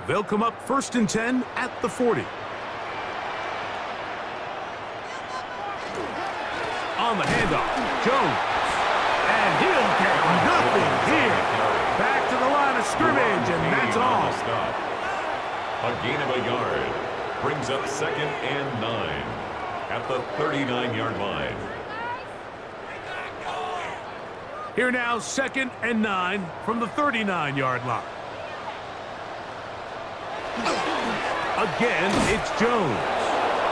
A: They'll come up 1st and 10 at the 40. On the handoff, Jones. And he'll get nothing here. Back to the line of scrimmage, and that's all.
B: A gain of a yard brings up 2nd and 9 at the 39-yard line.
A: Here now, 2nd and 9 from the 39-yard line. Again, it's Jones.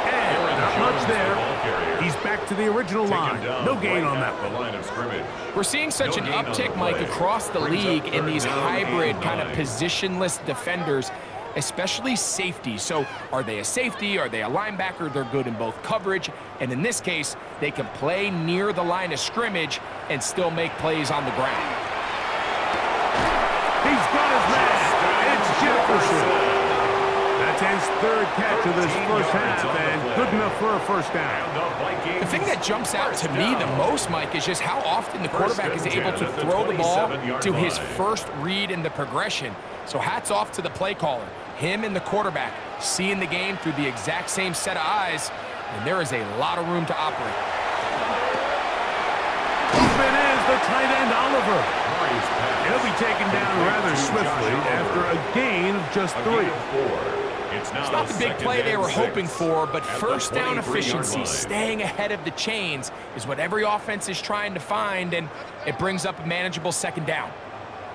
A: And not much there. He's back to the original line. No gain on that one.
C: We're seeing such an uptick, Mike, across the league in these hybrid kind of positionless defenders, especially safety. So are they a safety? Are they a linebacker? They're good in both coverage. And in this case, they can play near the line of scrimmage and still make plays on the ground.
A: He's got his man. It's Jefferson. That's his 3rd catch of this first half, and good enough for a first down.
C: The thing that jumps out to me the most, Mike, is just how often the quarterback is able to throw the ball to his first read in the progression. So hats off to the play caller. Him and the quarterback seeing the game through the exact same set of eyes, and there is a lot of room to operate.
A: Open is the tight end, Oliver. He'll be taken down rather swiftly after a gain of just 3.
C: It's not the big play they were hoping for, but first down efficiency, staying ahead of the chains, is what every offense is trying to find, and it brings up a manageable 2nd down.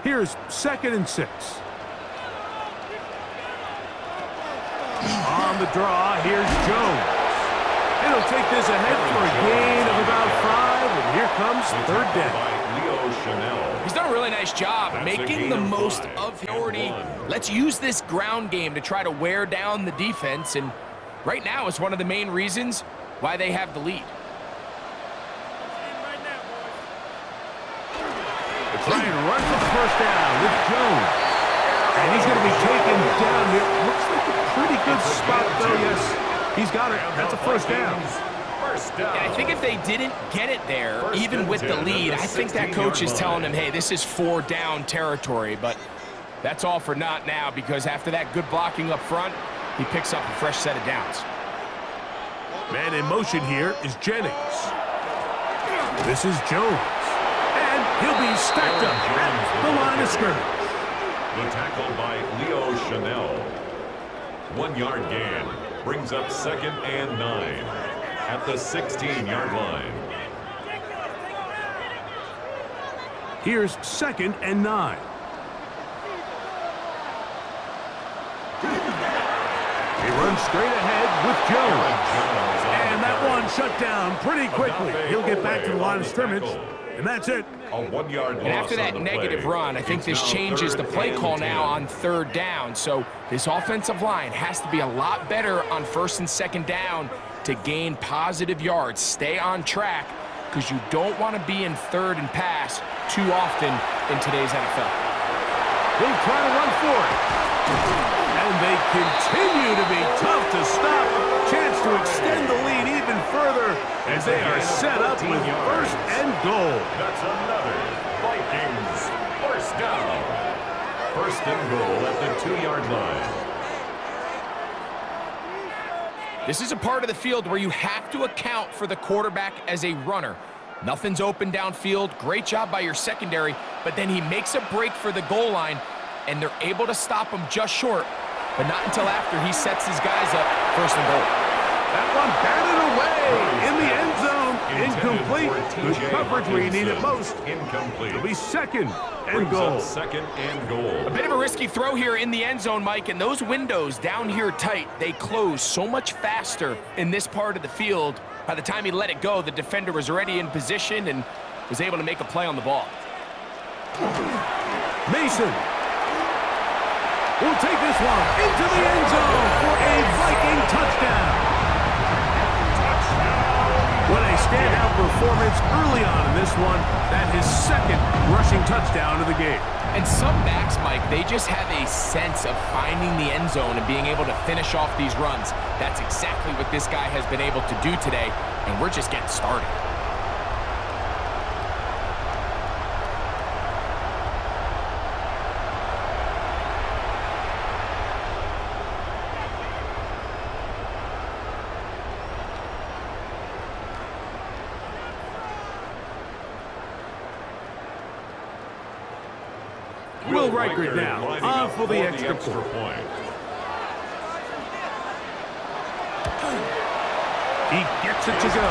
A: Here's 2nd and 6. On the draw, here's Jones. And he'll take this ahead for a gain of about 5, and here comes 3rd down.
C: He's done a really nice job making the most of priority. Let's use this ground game to try to wear down the defense, and right now it's one of the main reasons why they have the lead.
A: They're trying to run for the first down with Jones. And he's going to be taken down here. Looks like a pretty good spot, though. Yes, he's got it. That's a first down.
C: And I think if they didn't get it there, even with the lead, I think that coach is telling them, hey, this is 4 down territory. But that's all for naught now, because after that good blocking up front, he picks up a fresh set of downs.
A: Man in motion here is Jennings. This is Jones. And He'll be stacked up at the line of scrimmage.
B: The tackle by Leo Chanel. 1 yard gain. Brings up 2nd and 9 at the 16-yard line.
A: Here's 2nd and 9. He runs straight ahead with Jones. And that one shut down pretty quickly. He'll get back to the line of scrimmage, and that's it.
B: A 1 yard loss.
C: And after that negative run, I think this changes the play call now on 3rd down. So this offensive line has to be a lot better on 1st and 2nd down to gain positive yards. Stay on track, because you don't want to be in 3rd and pass too often in today's NFL.
A: They'll try to run for it. And they continue to be tough to stop. Chance to extend the lead even further as they are set up with 1st and goal.
B: That's another Vikings 1st down. 1st and goal at the 2-yard line.
C: This is a part of the field where you have to account for the quarterback as a runner. Nothing's open downfield. Great job by your secondary, but then he makes a break for the goal line, and they're able to stop him just short, but not until after he sets his guys up 1st and goal.
A: That one batted away in the end zone. Incomplete. Good coverage where you need it most.
B: Incomplete.
A: It'll be 2nd and
B: Brings
A: goal.
B: up 2nd and goal.
C: A bit of a risky throw here in the end zone, Mike, and those windows down here tight, they close so much faster in this part of the field. By the time he let it go, the defender was already in position and was able to make a play on the ball.
A: Mason will take this one into the end zone for a Viking touchdown. What a standout performance early on in this one. That his 2nd rushing touchdown of the game.
C: And some backs, Mike, they just have a sense of finding the end zone and being able to finish off these runs. That's exactly what this guy has been able to do today, and we're just getting started.
A: Will Reichert now on for the extra point. He gets it to go,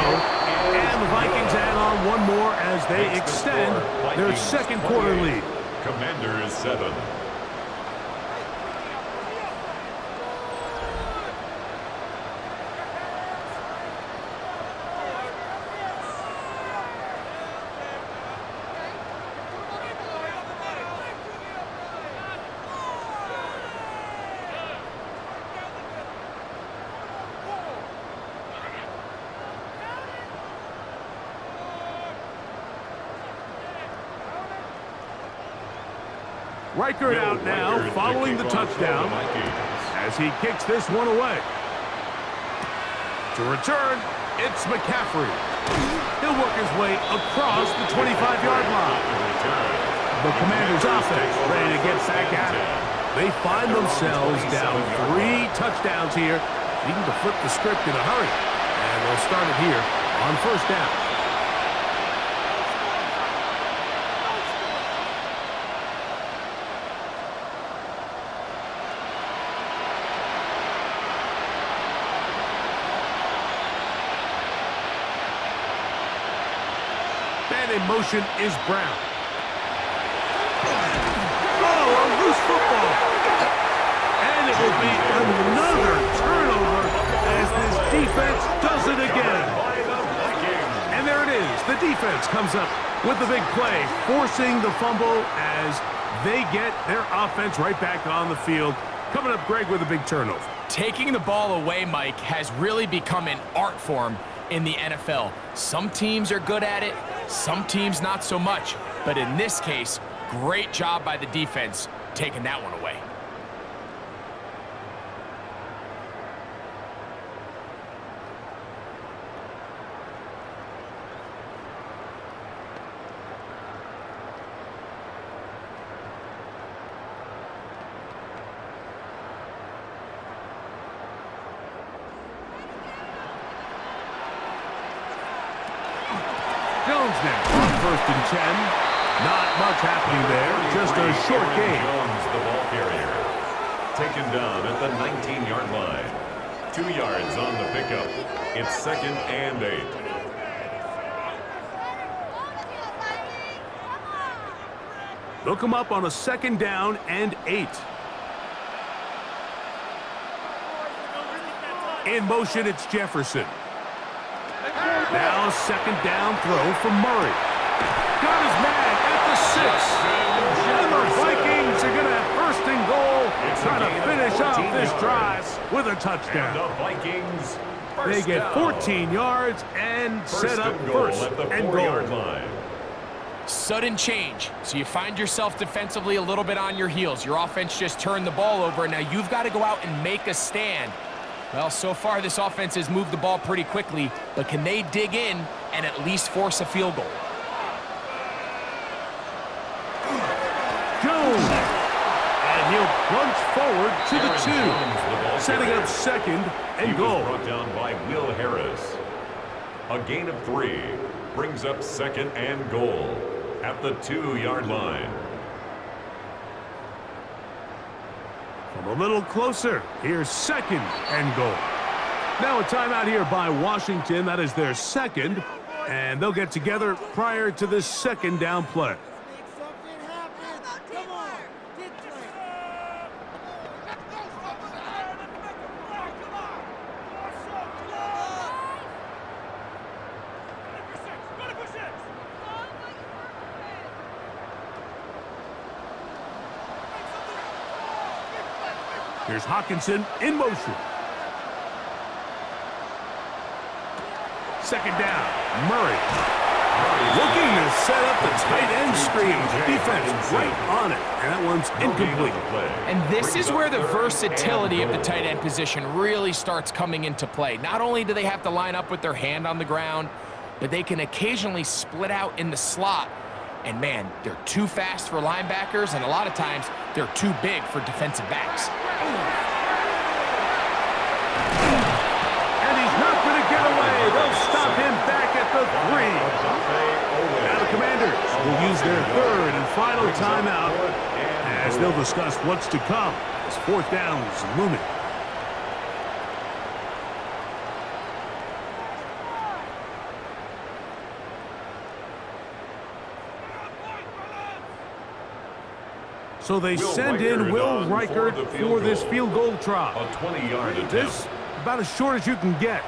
A: and the Vikings add on one more as they extend their 2nd quarter lead.
B: Commanders 7.
A: Reichert out now following the touchdown as he kicks this one away. To return, it's McCaffrey. He'll work his way across the 25-yard line. The Commanders' offense ready to get back at it. They find themselves down 3 touchdowns here, needing to flip the script in a hurry. And they'll start it here on 1st down. In motion is Brown. Oh, a loose football. And it will be another turnover as this defense does it again. And there it is. The defense comes up with the big play, forcing the fumble as they get their offense right back on the field. Coming up, Greg, with a big turnover.
C: Taking the ball away, Mike, has really become an art form in the NFL. Some teams are good at it, some teams not so much. But in this case, great job by the defense taking that one away.
A: Jones now on 1st and 10. Not much happening there, just a short game.
B: Jones, the ball carrier. Taken down at the 19-yard line. 2 yards on the pickup. It's 2nd and 8.
A: They'll come up on a 2nd down and 8. In motion, it's Jefferson. Now a 2nd down throw from Murray. Got his man at the 6. And the Vikings are going to have 1st and goal, trying to finish off this drive with a touchdown.
B: And the Vikings,
A: They get
B: down.
A: 14 yards and set up
B: First
A: 1st
B: at the
A: and
B: 4-yard
A: goal.
B: line.
C: Sudden change. So you find yourself defensively a little bit on your heels. Your offense just turned the ball over, and now you've got to go out and make a stand. Well, so far this offense has moved the ball pretty quickly, but can they dig in and at least force a field goal?
A: Jones. And he'll plunge forward to the
B: Aaron
A: 2.
B: Jones, the ball
A: Setting
B: carrier.
A: up 2nd and
B: He
A: goal.
B: was brought down by Will Harris. A gain of 3 brings up 2nd and goal at the 2-yard line.
A: From a little closer, here's 2nd and goal. Now a timeout here by Washington. That is their 2nd, and they'll get together prior to this 2nd down play. Here's Hawkinson in motion. 2nd down, Murray. Looking to set up the tight end screen. Defense right on it, and that one's incomplete.
C: And this is where the versatility of the tight end position really starts coming into play. Not only do they have to line up with their hand on the ground, but they can occasionally split out in the slot. And man, they're too fast for linebackers, and a lot of times they're too big for defensive backs.
A: And he's not going to get away. They'll stop him back at the 3. Now the Commanders will use their 3rd and final timeout as they'll discuss what's to come as 4th down is looming. So they send in Will Reichert for this field goal try.
B: A 20-yard attempt.
A: This about as short as you can get.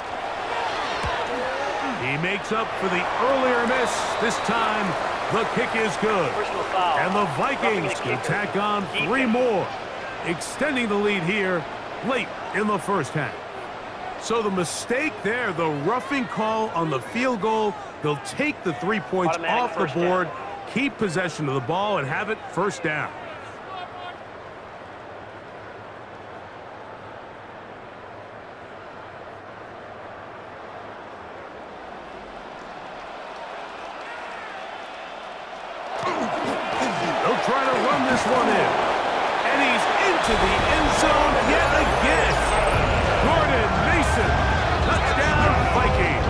A: He makes up for the earlier miss. This time, the kick is good.
D: Personal foul.
A: And the Vikings can tack on 3 more, extending the lead here late in the 1st half. So the mistake there, the roughing call on the field goal, they'll take the 3 points
D: Automatic
A: off the
D: first
A: board,
D: down.
A: keep possession of the ball, and have it 1st down. They'll try to run this one in. And he's into the end zone yet again. Gordon Mason. Touchdown, Vikings.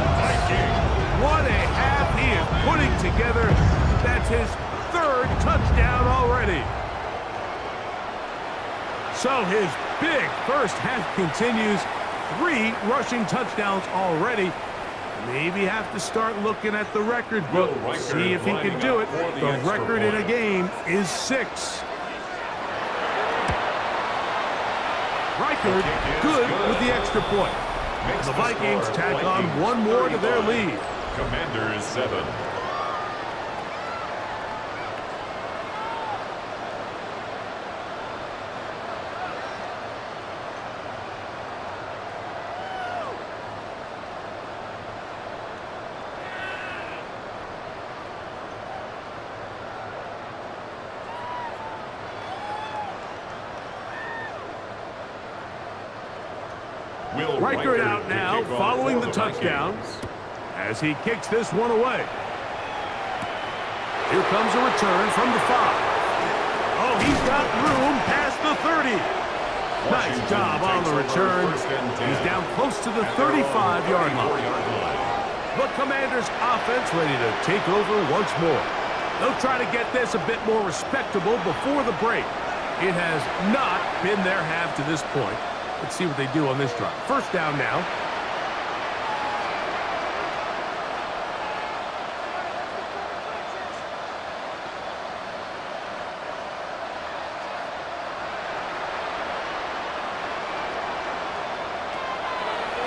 A: What a half he is putting together. That's his 3rd touchdown already. So his big 1st half continues. 3 rushing touchdowns already. Maybe have to start looking at the record book, see if he can do it. The record in a game is 6. Reichert good with the extra point. The Vikings tack on 1 more to their lead.
B: Commanders 7.
A: Reichert out now following the touchdown as he kicks this one away. Here comes a return from the 5. Oh, he's got room past the 30. Nice job on the return. He's down close to the 35-yard line. The Commanders' offense ready to take over once more. They'll try to get this a bit more respectable before the break. It has not been their half to this point. Let's see what they do on this drive. First down now.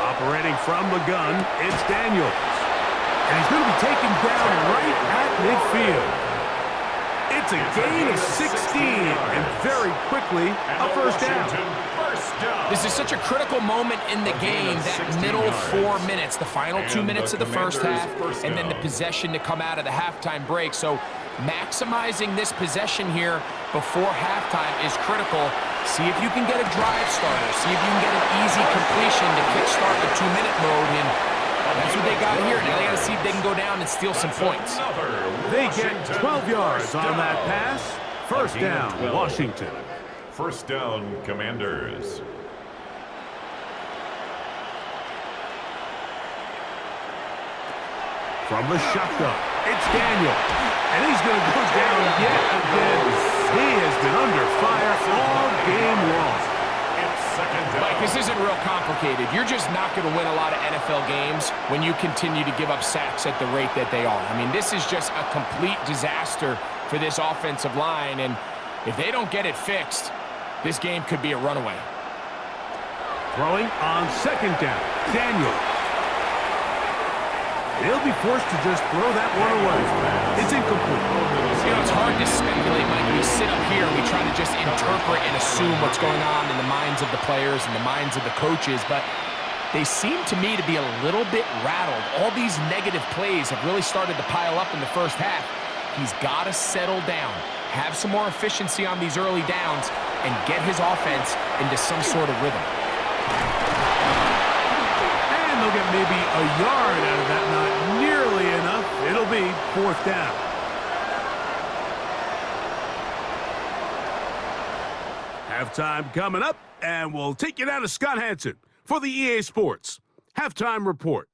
A: Operating from the gun, it's Daniels. And he's going to be taken down right at midfield. It's a gain of 16, and very quickly, a first down.
C: This is such a critical moment in the game, that middle 4 minutes, the final 2 minutes of the first half, and then the possession to come out of the halftime break. So maximizing this possession here before halftime is critical. See if you can get a drive starter. See if you can get an easy completion to kickstart the 2-minute mode, and that's what they got here. Now they got to see if they can go down and steal some points.
A: They get 12 yards on that pass. First down, Washington.
B: First down, Commanders.
A: From the shotgun, it's Daniel. And he's going to go down yet again. He has been under fire all game long.
C: Mike, this isn't real complicated. You're just not going to win a lot of NFL games when you continue to give up sacks at the rate that they are. I mean, this is just a complete disaster for this offensive line, and if they don't get it fixed, this game could be a runaway.
A: Throwing on second down, Daniel. He'll be forced to just throw that one away. It's incomplete.
C: You know, it's hard to speculate, Mike. We sit up here and we try to just interpret and assume what's going on in the minds of the players and the minds of the coaches, but they seem to me to be a little bit rattled. All these negative plays have really started to pile up in the first half. He's got to settle down, have some more efficiency on these early downs, and get his offense into some sort of rhythm.
A: They'll get maybe a yard out of that, not nearly enough. It'll be fourth down. Halftime coming up, and we'll take you down to Scott Hansen for the EA Sports Halftime Report.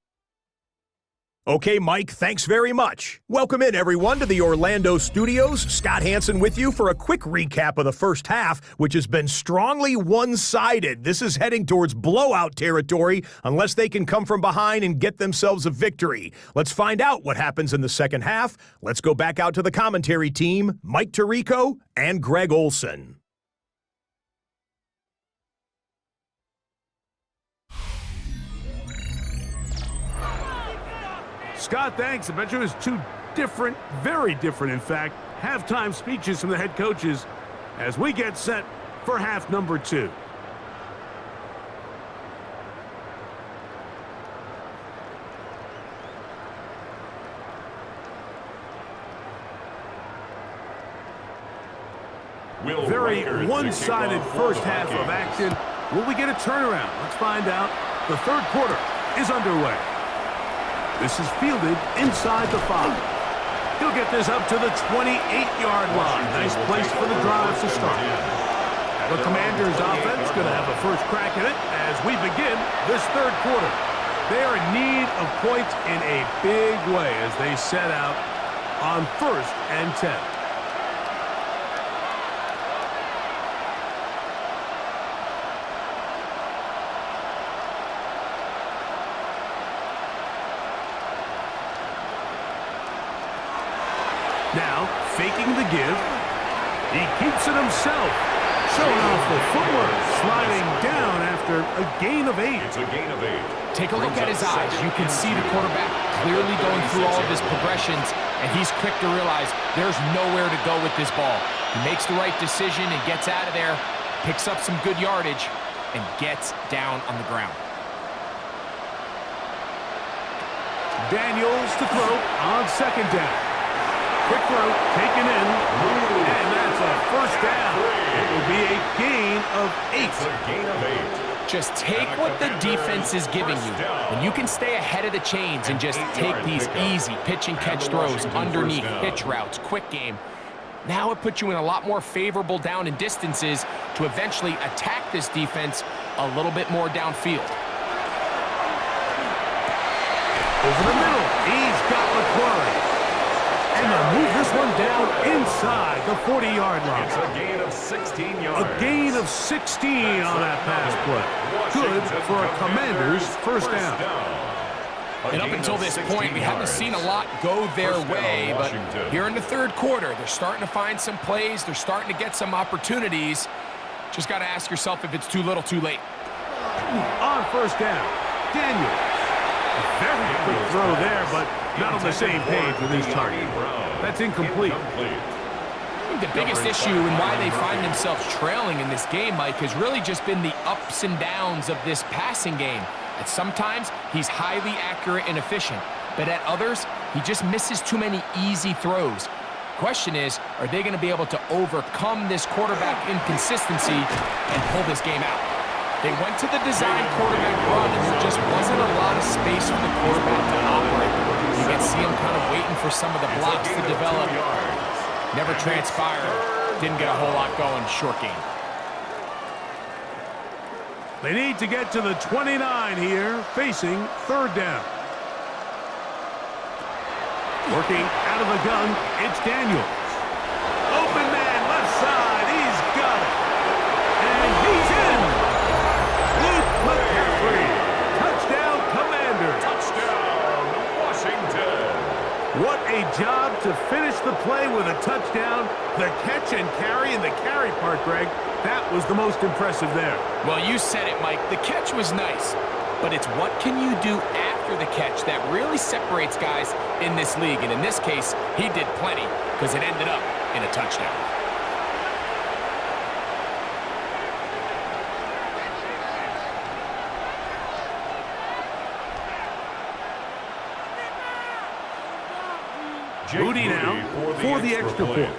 E: Okay, Mike, thanks very much. Welcome in, everyone, to the Orlando studios. Scott Hansen with you for a quick recap of the first half, which has been strongly one-sided. This is heading towards blowout territory unless they can come from behind and get themselves a victory. Let's find out what happens in the second half. Let's go back out to the commentary team, Mike Tirico and Greg Olson.
A: Scott, thanks. I bet you it was two different, very different, in fact, halftime speeches from the head coaches as we get set for half number 2. Very one-sided first half of action. Will we get a turnaround? Let's find out. The third quarter is underway. This is fielded inside the 5. He'll get this up to the 28-yard line. Nice place for the drive to start. The Commanders' offense going to have a first crack at it as we begin this third quarter. They are in need of points in a big way as they set out on 1st and 10. Now, faking the give. He keeps it himself. Showing off the footwork. Sliding down after a gain of 8.
B: It's a gain of 8.
C: Take a look at his eyes. You can see the quarterback clearly going through all of his progressions, and he's quick to realize there's nowhere to go with this ball. He makes the right decision and gets out of there, picks up some good yardage, and gets down on the ground.
A: Daniels to throw on second down. Quick throw, taken in, and that's a first down. It will be a gain of 8.
B: It's a gain of 8.
C: Just take what the defense is giving you, and you can stay ahead of the chains and just take these easy pitch and catch throws underneath, hitch routes, quick game. Now it puts you in a lot more favorable down and distances to eventually attack this defense a little bit more downfield.
A: Over the middle, he's got McClure. And they'll move this one down inside the 40-yard line.
B: It's a gain of 16 yards.
A: A gain of 16 on that pass play. Good for a Commander's first down.
C: And up until this point, we haven't seen a lot go their way, but here in the third quarter, they're starting to find some plays. They're starting to get some opportunities. Just got to ask yourself if it's too little, too late.
A: On first down, Daniels. A very quick throw there, but not on the same page with his target. That's incomplete.
C: I think the biggest issue and why they find themselves trailing in this game, Mike, has really just been the ups and downs of this passing game. At sometimes, he's highly accurate and efficient, but at others, he just misses too many easy throws. Question is, are they going to be able to overcome this quarterback inconsistency and pull this game out? They went to the design quarterback run, and there just wasn't a lot of space for the quarterback to operate. You can see him kind of waiting for some of the blocks to develop. Never transpired. Didn't get a whole lot going. Short game.
A: They need to get to the 29 here, facing third down. Working out of the gun, it's Daniels. Open man, left side, he's got it. And he's in. Luke McCaffrey. Touchdown, Commander.
B: Touchdown, Washington.
A: What a job to finish the play with a touchdown. The catch and carry, and the carry part, Greg, that was the most impressive there.
C: Well, you said it, Mike. The catch was nice, but it's what can you do after the catch that really separates guys in this league. And in this case, he did plenty because it ended up in a touchdown.
A: Moody now for the extra point.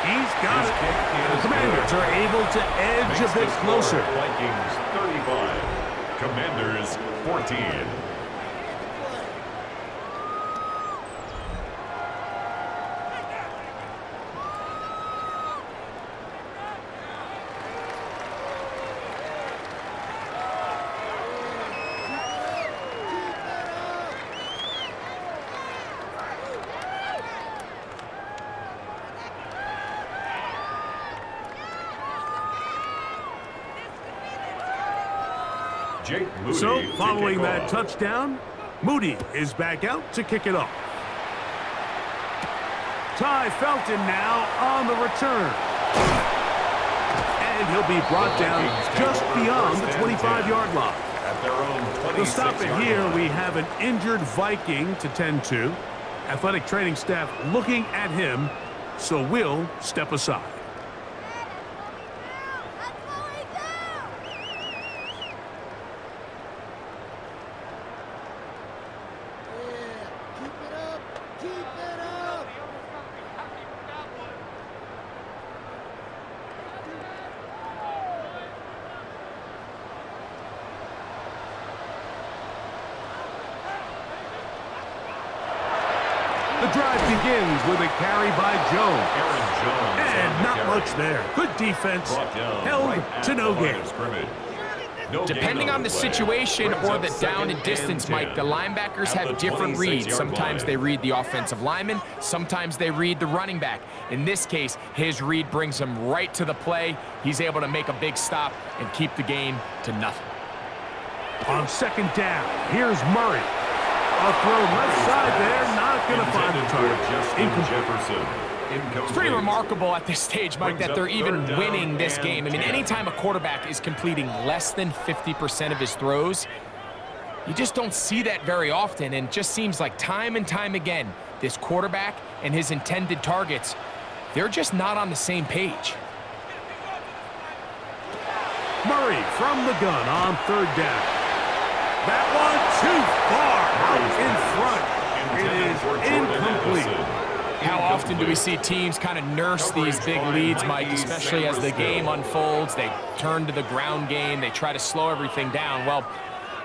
A: He's got it. The Commanders are able to edge a bit closer.
B: Vikings 35, Commanders 14.
A: So, following that touchdown, Moody is back out to kick it off. Ty Felton now on the return. And he'll be brought down just beyond the 25-yard line. We'll stop it here. We have an injured Viking to tend to. Athletic training staff looking at him, so we'll step aside. The drive begins with a carry by Jones. And not much there. Good defense. Held to no gain.
C: Depending on the situation or the down and distance, Mike, the linebackers have different reads. Sometimes they read the offensive lineman. Sometimes they read the running back. In this case, his read brings him right to the play. He's able to make a big stop and keep the game to nothing.
A: On second down, here's Murray. A throw left side there, not going to find the target.
C: It's pretty remarkable at this stage, Mike, that they're even winning this game. I mean, anytime a quarterback is completing less than 50% of his throws, you just don't see that very often, and just seems like time and time again, this quarterback and his intended targets, they're just not on the same page.
A: Murray from the gun on third down. That one too far out in front. It is incomplete.
C: How often do we see teams kind of nurse these big leads, Mike, especially as the game unfolds? They turn to the ground game. They try to slow everything down. Well,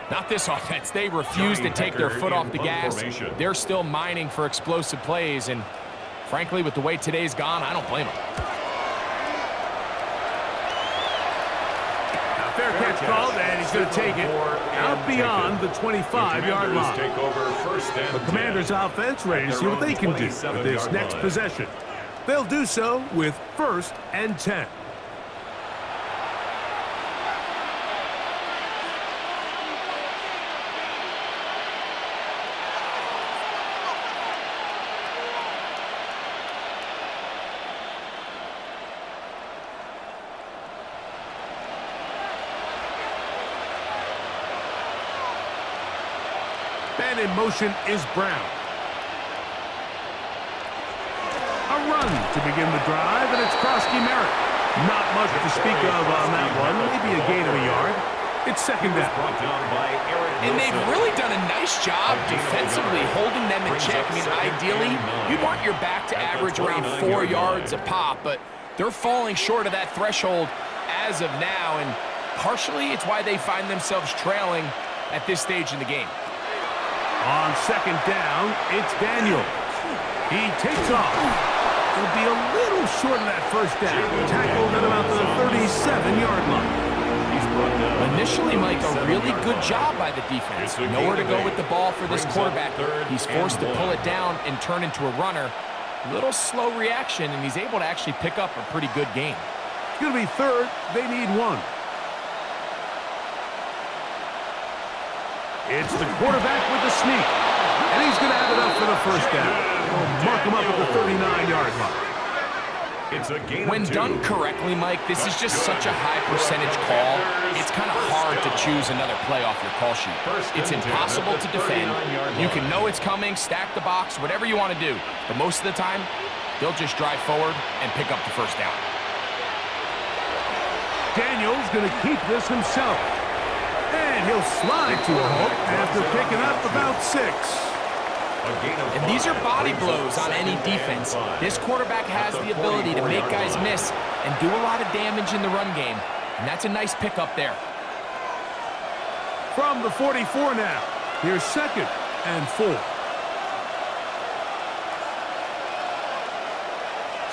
C: not this offense. They refuse to take their foot off the gas. They're still mining for explosive plays, and frankly, with the way today's gone, I don't blame them.
A: fair catch called, and he's going to take it out beyond the 25-yard line. The Commanders' offense ready to see what they can do with this next possession. They'll do so with 1st and 10. And in motion is Brown. A run to begin the drive, and it's Krosky Merritt. Not much to speak of on that one, maybe a gain of a yard. It's 2nd down.
C: And they've really done a nice job defensively holding them in check. I mean, ideally, you'd want your back to average around 4 yards a pop, but they're falling short of that threshold as of now, and partially it's why they find themselves trailing at this stage in the game.
A: On 2nd down, it's Daniels. He takes off. He'll be a little short of that 1st down. Tackled at about the 37-yard line.
C: Initially, Mike, a really good job by the defense. Nowhere to go with the ball for this quarterback. He's forced to pull it down and turn into a runner. Little slow reaction, and he's able to actually pick up a pretty good game.
A: It's going to be 3rd. They need 1. It's the quarterback with the sneak. And he's going to have it up for the 1st down. We'll mark him up at the 39-yard line.
C: When done correctly, Mike, this is just such a high percentage call. It's kind of hard to choose another play off your call sheet. It's impossible to defend. You can know it's coming, stack the box, whatever you want to do. But most of the time, they'll just drive forward and pick up the 1st down.
A: Daniels going to keep this himself. And he'll slide to a halt after picking up about 6.
C: And these are body blows on any defense. This quarterback has the ability to make guys miss and do a lot of damage in the run game. And that's a nice pickup there.
A: From the 44 now, here's 2nd and 4.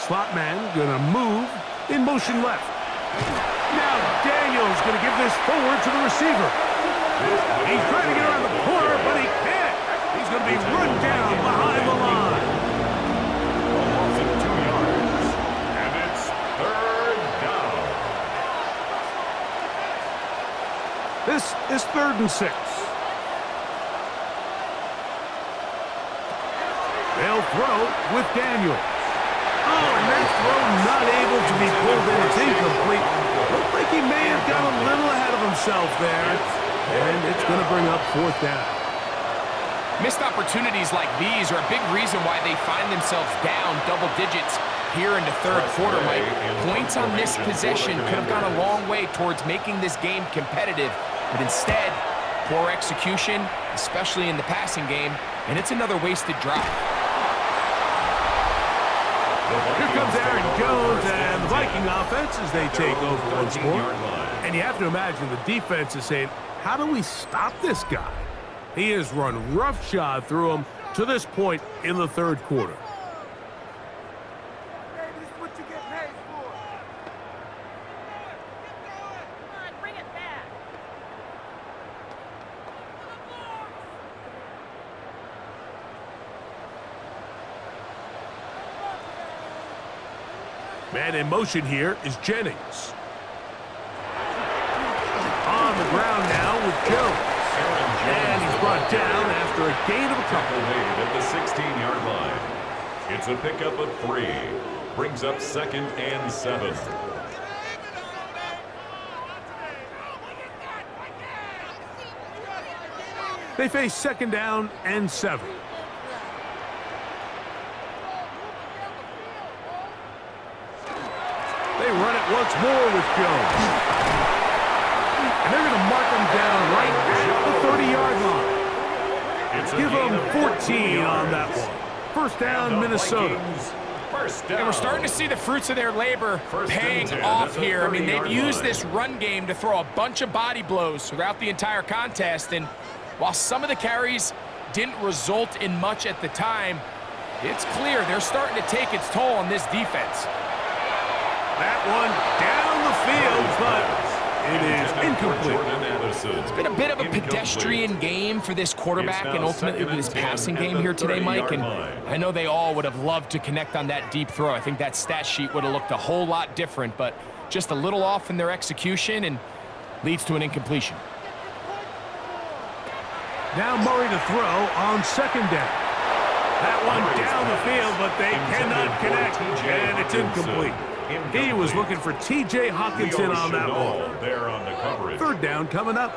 A: Slot man gonna move in motion left. Now Daniels gonna give this forward to the receiver. He's trying to get around the corner, but he can't. He's gonna be run down behind the line.
B: Almost at 2 yards. And it's 3rd down.
A: This is 3rd and 6. They'll throw with Daniels. Oh, and that throw not able to be pulled in. It's incomplete. Looked like he may have got a little ahead of himself there. And it's going to bring up 4th down.
C: Missed opportunities like these are a big reason why they find themselves down double digits here in the 3rd quarter, Mike. Points on this possession could have gone a long way towards making this game competitive, but instead, poor execution, especially in the passing game, and it's another wasted drive.
A: Here comes Aaron Jones and the Viking offense as they take over once more. And you have to imagine the defense is saying, how do we stop this guy? He has run roughshod through him to this point in the 3rd quarter. Man in motion here is Jennings. On the ground now with Jones. And he's brought down after a gain of a couple.
B: Made at the 16-yard line. It's a pickup of 3. Brings up 2nd and 7.
A: They face 2nd down and 7. They run it once more with Jones. And they're going to mark him down right at the 30-yard line. Give them 14 on that one. 1st down, Minnesota.
C: And we're starting to see the fruits of their labor paying off here. I mean, they've used this run game to throw a bunch of body blows throughout the entire contest. And while some of the carries didn't result in much at the time, it's clear they're starting to take its toll on this defense.
A: That one down the field, but It is incomplete.
C: It's been a bit of a pedestrian game for this quarterback and ultimately this passing game here today, Mike. And I know they all would have loved to connect on that deep throw. I think that stat sheet would have looked a whole lot different, but just a little off in their execution and leads to an incompletion.
A: Now Murray to throw on second down. That one down the field, but they cannot connect, and it's incomplete. He was looking for T.J. Hawkinson on that one. Third down coming up.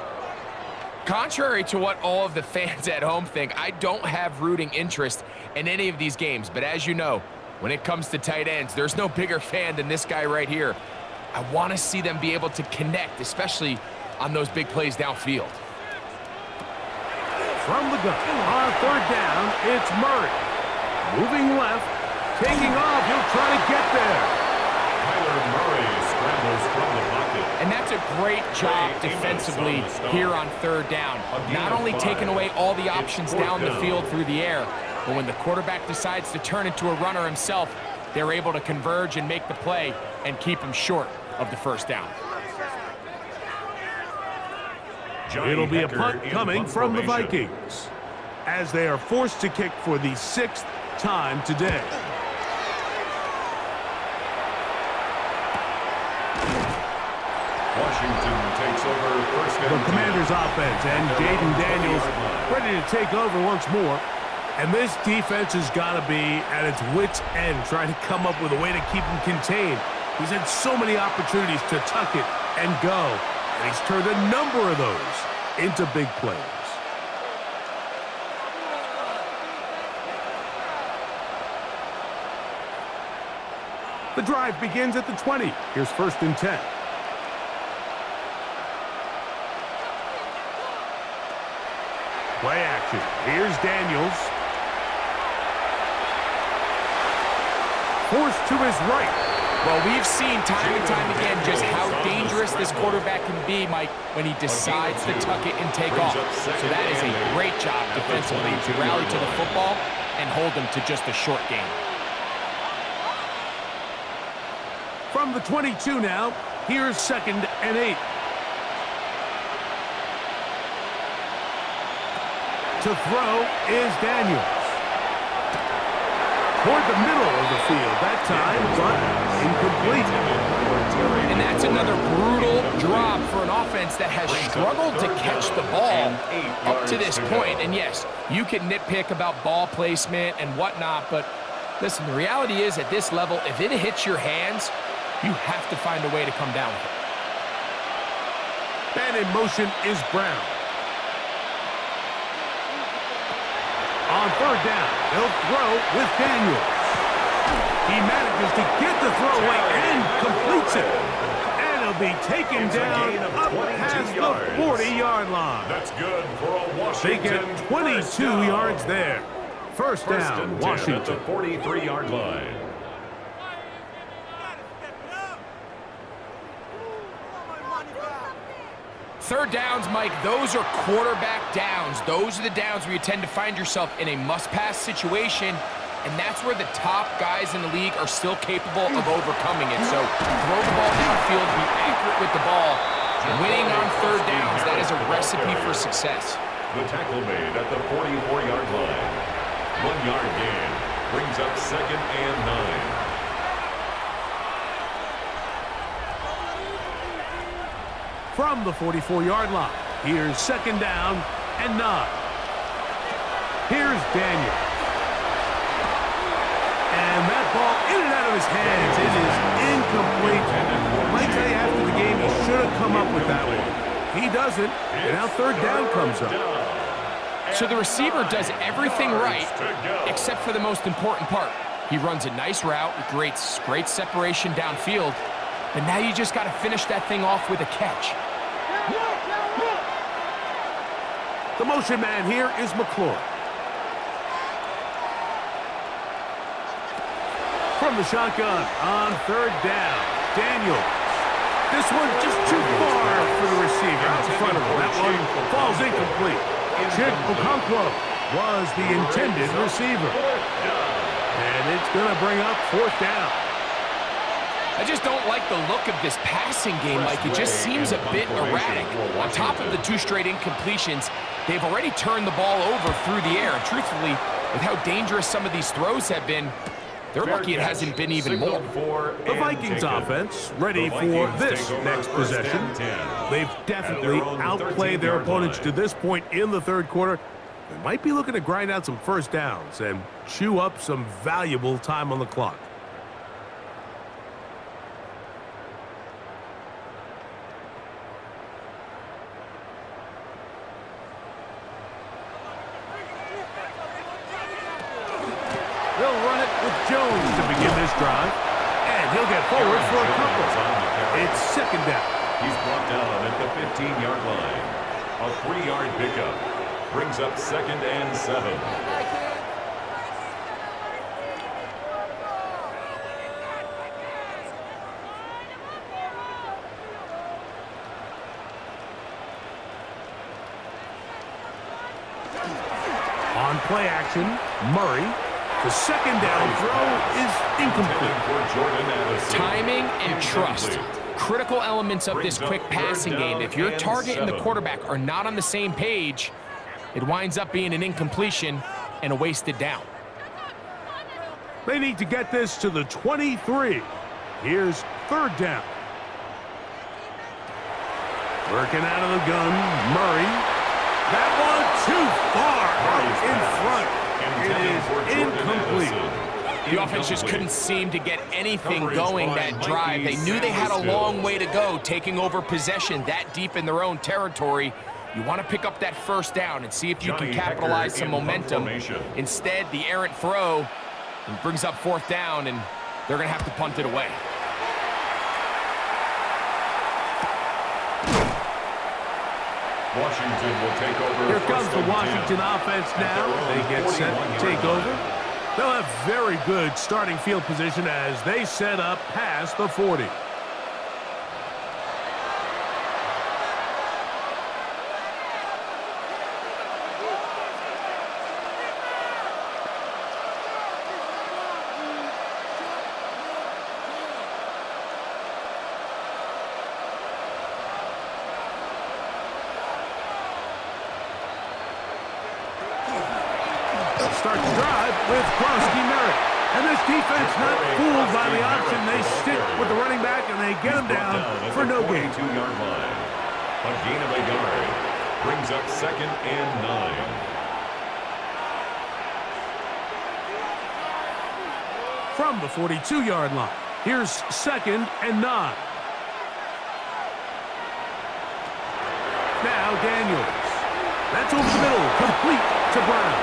C: Contrary to what all of the fans at home think, I don't have rooting interest in any of these games. But as you know, when it comes to tight ends, there's no bigger fan than this guy right here. I want to see them be able to connect, especially on those big plays downfield.
A: From the gun, on third down, it's Murray. Moving left, taking off, he'll try to get there.
B: Kyler Murray scrambles from the pocket.
C: And that's a great job defensively here on third down. Not only taking away all the options down the field through the air, but when the quarterback decides to turn into a runner himself, they're able to converge and make the play and keep him short of the first down.
A: It'll be a punt coming from the Vikings as they are forced to kick for the 6th time today.
B: Washington takes over first and
A: The Commanders' offense and Jaden Daniels ready to take over once more. And this defense has got to be at its wits' end, trying to come up with a way to keep him contained. He's had so many opportunities to tuck it and go, and he's turned a number of those into big plays. The drive begins at the 20. Here's first and 10. Play action. Here's Daniels. Forced to his right.
C: Well, we've seen time and time again just how dangerous this quarterback can be, Mike, when he decides to tuck it and take off. So that is a great job defensively to rally to the football and hold them to just a short game.
A: From the 22 now, here's second and 8. To throw is Daniels. Toward the middle of the field that time, but incomplete.
C: And that's another brutal drop for an offense that has struggled to catch the ball up to this point. And yes, you can nitpick about ball placement and whatnot, but listen, the reality is at this level, if it hits your hands, you have to find a way to come down with it.
A: And in motion is Brown. On third down, he'll throw with Daniels. He manages to get the throw away and completes it. And he'll be taken down up past the 40-yard line.
B: That's good for a Washington.
A: They get 22 yards there. First down, Washington.
B: At the 43-yard line.
C: Third downs, Mike, those are quarterback downs. Those are the downs where you tend to find yourself in a must-pass situation, and that's where the top guys in the league are still capable of overcoming it. So throw the ball downfield, be accurate with the ball. Winning on third downs, that is a recipe for success.
B: The tackle made at the 44-yard line. 1-yard gain brings up second and 9.
A: From the 44-yard line, here's second down and 9. Here's Daniels. And that ball in and out of his hands. It is incomplete. Might tell you after the game he should have come up with that one. He doesn't, and now third down comes up.
C: So the receiver does everything right except for the most important part. He runs a nice route with great separation downfield, but now you just got to finish that thing off with a catch.
A: The motion man here is McClure. From the shotgun on third down, Daniels. This one just too far for the receiver out in front of him. That one falls incomplete. Chick Okonkwo was the intended receiver. And it's going to bring up fourth down.
C: I just don't like the look of this passing game. Like, it just seems a bit erratic. On top of the 2 straight incompletions, they've already turned the ball over through the air. And truthfully, with how dangerous some of these throws have been, they're lucky it hasn't been even more.
A: The Vikings offense ready for this next possession. They've definitely outplayed their opponents to this point in the third quarter. They might be looking to grind out some first downs and chew up some valuable time on the clock. They'll run it with Jones to begin this drive. And he'll get forward for a couple. It's second down.
B: He's brought down at the 15-yard line. A 3-yard pickup brings up second and 7.
A: On play action, Murray. The second down throw is incomplete.
C: Timing and trust. Critical elements of this quick passing game. If your target and the quarterback are not on the same page, it winds up being an incompletion and a wasted down.
A: They need to get this to the 23. Here's third down. Working out of the gun, Murray. That one too far out in front. It is incomplete.
C: The offense just couldn't seem to get anything going that drive. They knew they had a long way to go, taking over possession that deep in their own territory. You want to pick up that first down and see if you can capitalize some momentum. Instead, the errant throw brings up fourth down, and they're going to have to punt it away.
B: Washington will take over.
A: Here comes the Washington offense now. They get set to take over. They'll have very good starting field position as they set up past the 40. Start the drive with Merritt. And this defense not fooled by the option. They stick with the running back and they get him down for no gain.
B: 2-yard line. A gain of a yard brings up second and 9.
A: From the 42-yard line, here's second and 9. Now Daniels. That's over the middle, complete to Brown.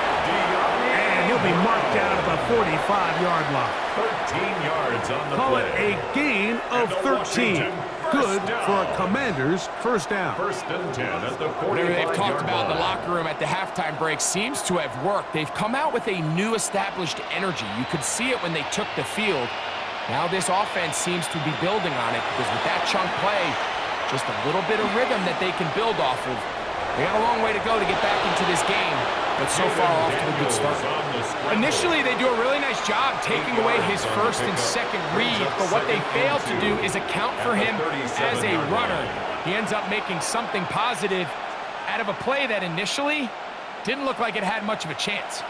A: And he'll be marked down at the 45-yard line.
B: 13 yards on the
A: Call
B: play.
A: it a gain of 13. Good for a Commanders first down.
B: First and 10 at the 45-yard line.
C: Whatever they've talked about in the locker room at the halftime break seems to have worked. They've come out with a new established energy. You could see it when they took the field. Now this offense seems to be building on it because with that chunk play, just a little bit of rhythm that they can build off of. They got a long way to go to get back into this game, but so far off to a good start. Initially, they do a really nice job taking away his first and second read, but what they fail to do is account for him as a runner. He ends up making something positive out of a play that initially didn't look like it had much of a chance.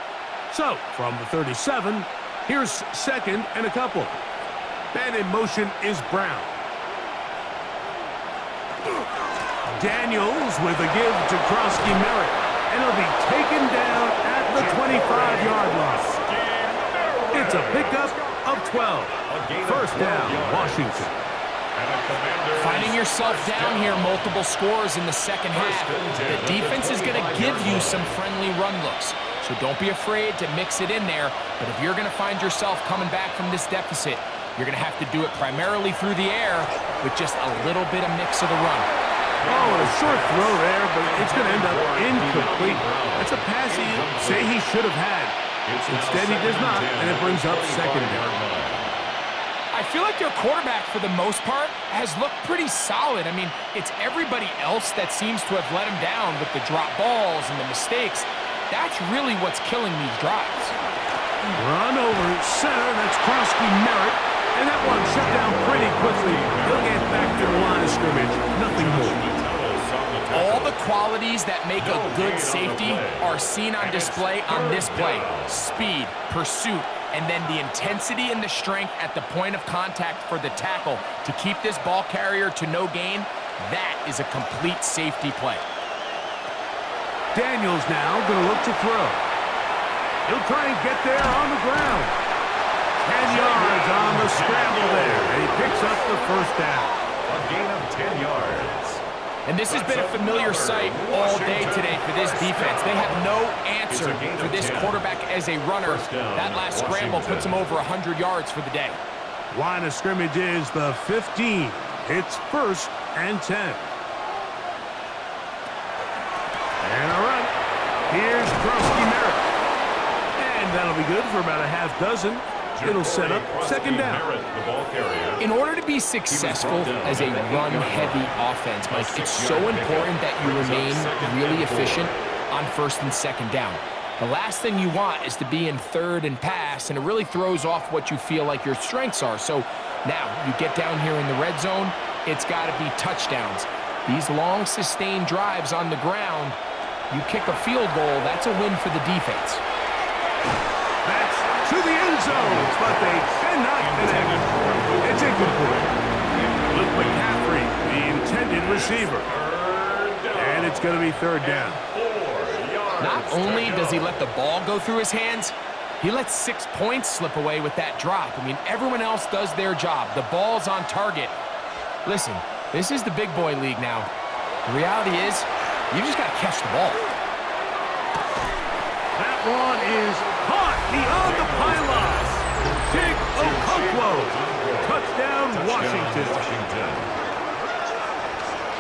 A: So, from the 37, here's second and a couple. And in motion is Brown. Daniels with a give to Merritt. And he'll be taken down at the 25-yard line. It's a pickup of 12. First down, Washington.
C: Finding yourself down here, multiple scores in the second half. The defense is going to give you some friendly run looks. So don't be afraid to mix it in there. But if you're going to find yourself coming back from this deficit, you're going to have to do it primarily through the air with just a little bit of mix of the run.
A: Oh, a short throw there, but it's going to end up incomplete. That's a pass he say he should have had. Instead, he does not, and it brings up second down.
C: I feel like their quarterback, for the most part, has looked pretty solid. I mean, it's everybody else that seems to have let him down with the drop balls and the mistakes. That's really what's killing these drives.
A: Run over center, that's Merritt, and that one shut down pretty
C: the qualities that make a good safety are seen on display on this play. Speed, pursuit, and then the intensity and the strength at the point of contact for the tackle to keep this ball carrier to no gain. That is a complete safety play.
A: Daniels now going to look to throw. He'll try and get there on the ground. 10 yards on the scramble there. And he picks up the first down.
B: A gain of 10 yards.
C: And this has been a familiar sight all day today for this defense. They have no answer for this quarterback as a runner. That last scramble puts him over 100 yards for the day.
A: Line of scrimmage is the 15. It's 1st and 10. And a run. Here's Krosky Merritt. And that'll be good for about a half dozen. It'll set up 2nd down.
C: In order to be successful as a run-heavy offense, Mike, it's so important that you remain really efficient on 1st and 2nd down. The last thing you want is to be in 3rd and pass, and it really throws off what you feel like your strengths are. So now you get down here in the red zone, it's got to be touchdowns. These long, sustained drives on the ground, you kick a field goal, that's a win for the defense.
A: That's to the end zone, but they cannot connect. It's incomplete. Luke McCaffrey, the intended receiver. And it's going to be 3rd down.
C: Not only does he let the ball go through his hands, he lets 6 points slip away with that drop. I mean, everyone else does their job. The ball's on target. Listen, this is the big boy league now. The reality is, you just got to catch the ball.
A: That one is caught beyond the pylon. Jake Okonkwo. Touchdown, Washington.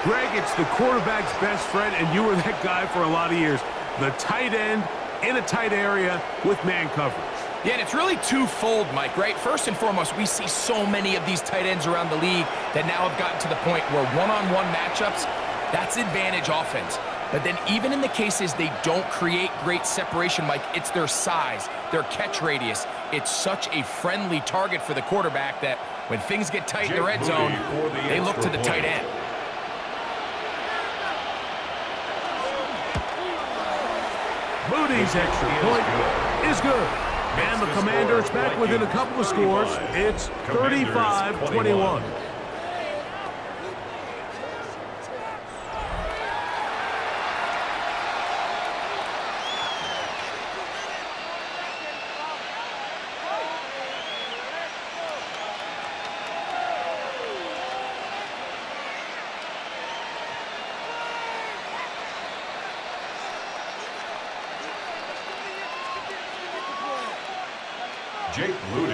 A: Greg, it's the quarterback's best friend, and you were that guy for a lot of years. The tight end in a tight area with man coverage.
C: Yeah, and it's really twofold, Mike, right? First and foremost, we see so many of these tight ends around the league that now have gotten to the point where one-on-one matchups, that's advantage offense. But then even in the cases they don't create great separation, Mike, it's their size, their catch radius. It's such a friendly target for the quarterback that when things get tight in the red zone, they look to the tight end.
A: Moody's extra point is good. And the Commanders back within a couple of scores. It's 35-21.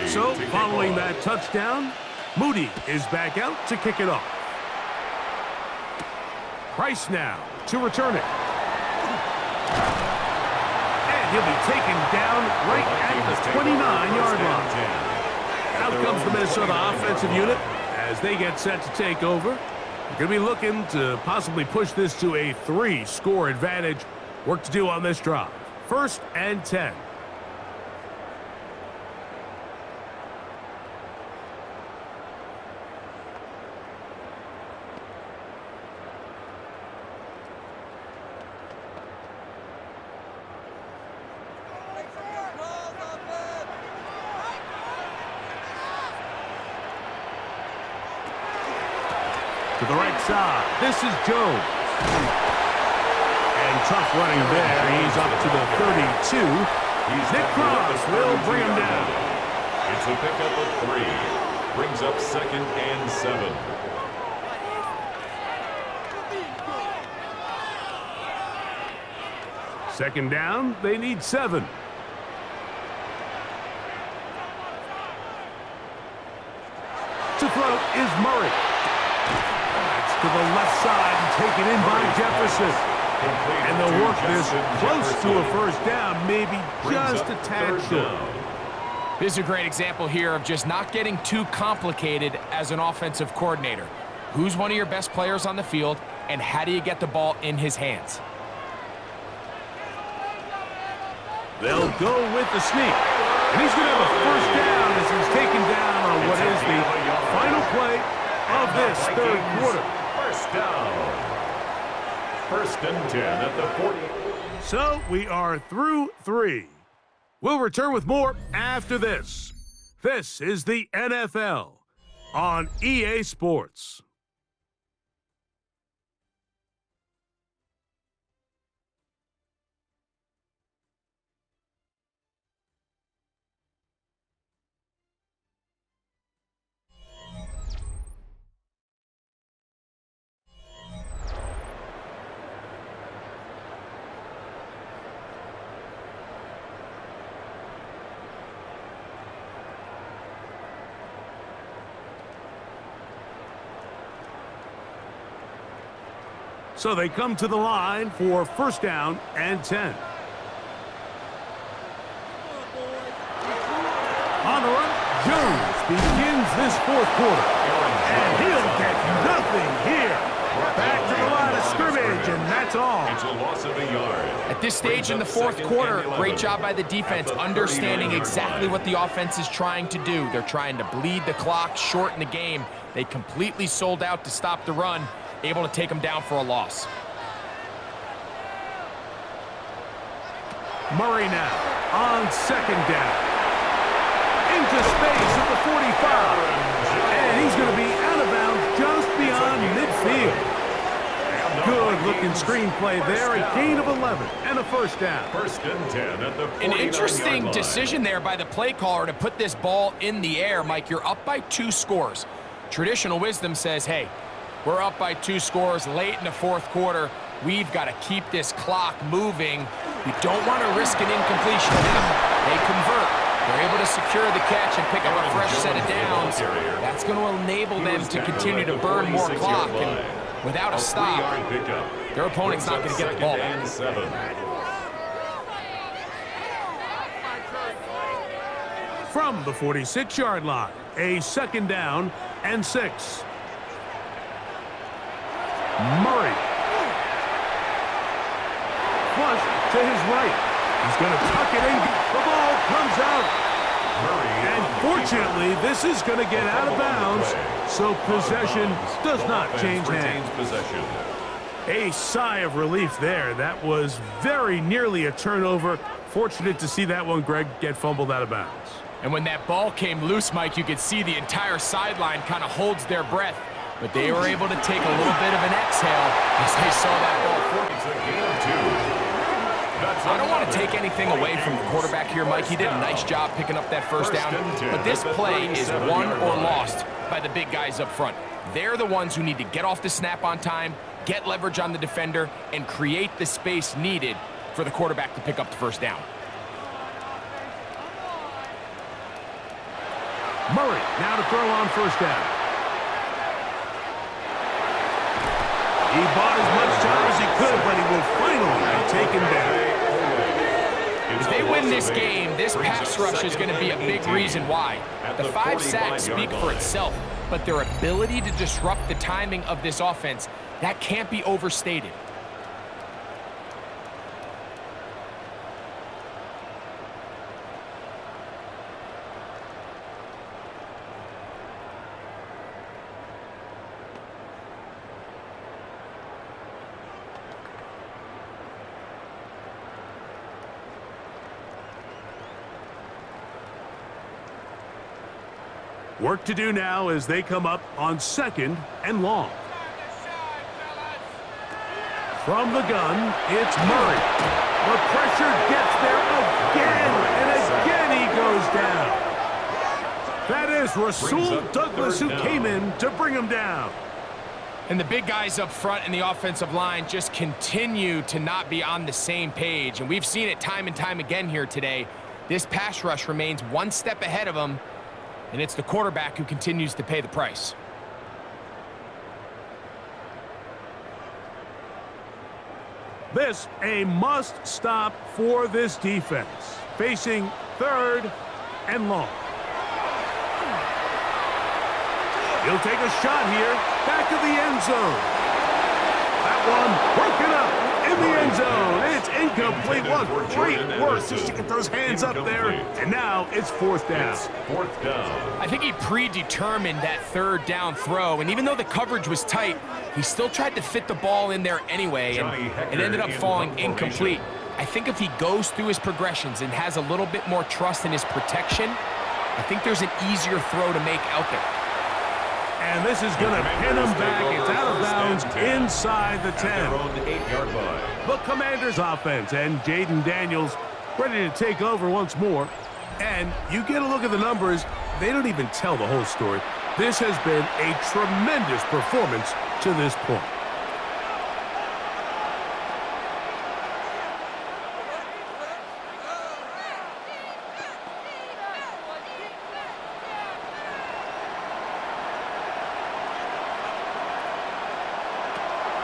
A: So, following that touchdown, Moody is back out to kick it off. Price now to return it. And he'll be taken down right at the 29-yard line. Out comes the Minnesota offensive unit as they get set to take over. They're going to be looking to possibly push this to a 3-score advantage. Work to do on this drive. 1st and 10. To the right side, this is Jones. And tough running there. He's up to the 32. Nick Cross will bring him down.
B: It's a pickup of 3. Brings up 2nd and 7.
A: Second down, they need 7. To throw is Murray. To the left side and taken in by Jefferson. And they'll work this close to a 1st down, maybe just a tad short.
C: This is a great example here of just not getting too complicated as an offensive coordinator. Who's one of your best players on the field, and how do you get the ball in his hands?
A: They'll go with the sneak. And he's going to have a 1st down as he's taken down on what is the final play of this 3rd quarter.
B: 1st down. First and 10 at the 40.
A: So we are through 3. We'll return with more after this. This is the NFL on EA Sports. So they come to the line for first down and 10. On the run, Jones begins this fourth quarter. And he'll get nothing here. Back to the line of scrimmage, and that's all.
B: It's a loss of a yard.
C: At this stage in the fourth quarter, great job by the defense, understanding exactly what the offense is trying to do. They're trying to bleed the clock, shorten the game. They completely sold out to stop the run, able to take them down for a loss.
A: Murray now on second down. Into space at the 45. And he's going to be out of bounds just beyond midfield. Good-looking screenplay there, a gain of 11 and a first down.
B: First and 10 at the 49-yard line.
C: An interesting decision there by the play caller to put this ball in the air. Mike, you're up by 2 scores. Traditional wisdom says, hey, we're up by 2 scores late in the fourth quarter. We've got to keep this clock moving. We don't want to risk an incompletion. Now, they convert. They're able to secure the catch and pick up a fresh set of downs. That's going to enable them to continue to burn more clock. And without a stop, their opponent's not going to get the ball back.
A: From the 46-yard line, a second down and 6. Murray. Flush to his right. He's going to tuck it in. The ball comes out. And fortunately, this is going to get out of bounds, so possession does not change hands. A sigh of relief there. That was very nearly a turnover. Fortunate to see that one, Greg, get fumbled out of bounds.
C: And when that ball came loose, Mike, you could see the entire sideline kind of holds their breath. But they were able to take a little bit of an exhale as they saw that ball forward.
B: It's a gain of 2.
C: I don't want to take anything away from the quarterback here, Mike. He did a nice job picking up that first down. But this play is won or lost by the big guys up front. They're the ones who need to get off the snap on time, get leverage on the defender, and create the space needed for the quarterback to pick up the first down.
A: Murray now to throw on first down. He bought as much time as he could, but he will finally be taken down.
C: If they win this game, this pass rush is going to be a big reason why. The 5 sacks speak for itself, but their ability to disrupt the timing of this offense, that can't be overstated.
A: Work to do now as they come up on second and long. From the gun, it's Murray. The pressure gets there again, and again he goes down. That is Rasul Douglas who came in to bring him down.
C: And the big guys up front in the offensive line just continue to not be on the same page. And we've seen it time and time again here today. This pass rush remains one step ahead of them, and it's the quarterback who continues to pay the price.
A: This a must stop for this defense. Facing third and long. He'll take a shot here. Back of the end zone. That one broken up in the end zone. It's incomplete. What great work just to get those hands up there. And now it's fourth down.
B: Fourth down.
C: I think he predetermined that third down throw, and even though the coverage was tight, he still tried to fit the ball in there anyway, and it ended up falling incomplete. I think if he goes through his progressions and has a little bit more trust in his protection, I think there's an easier throw to make out there.
A: And this is going to pin him back. It's out of bounds inside the 10. The Commanders offense and Jaden Daniels ready to take over once more. And you get a look at the numbers, they don't even tell the whole story. This has been a tremendous performance to this point.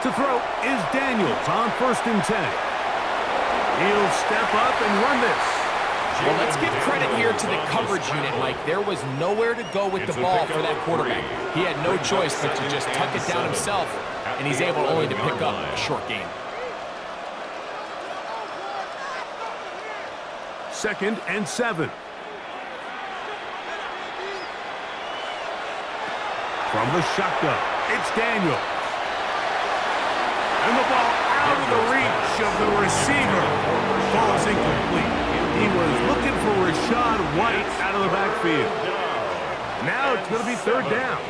A: To throw is Daniels on 1st and 10. He'll step up and run this.
C: Well, let's give credit here to the coverage unit, Mike. There was nowhere to go with the ball for that quarterback. He had no choice but to just tuck it down himself, and he's able only to pick up a short gain.
A: 2nd and 7. From the shotgun, it's Daniels. And the ball out of the reach of the receiver. Falls incomplete. He was looking for Rashad White out of the backfield. Now it's going to be 3rd down.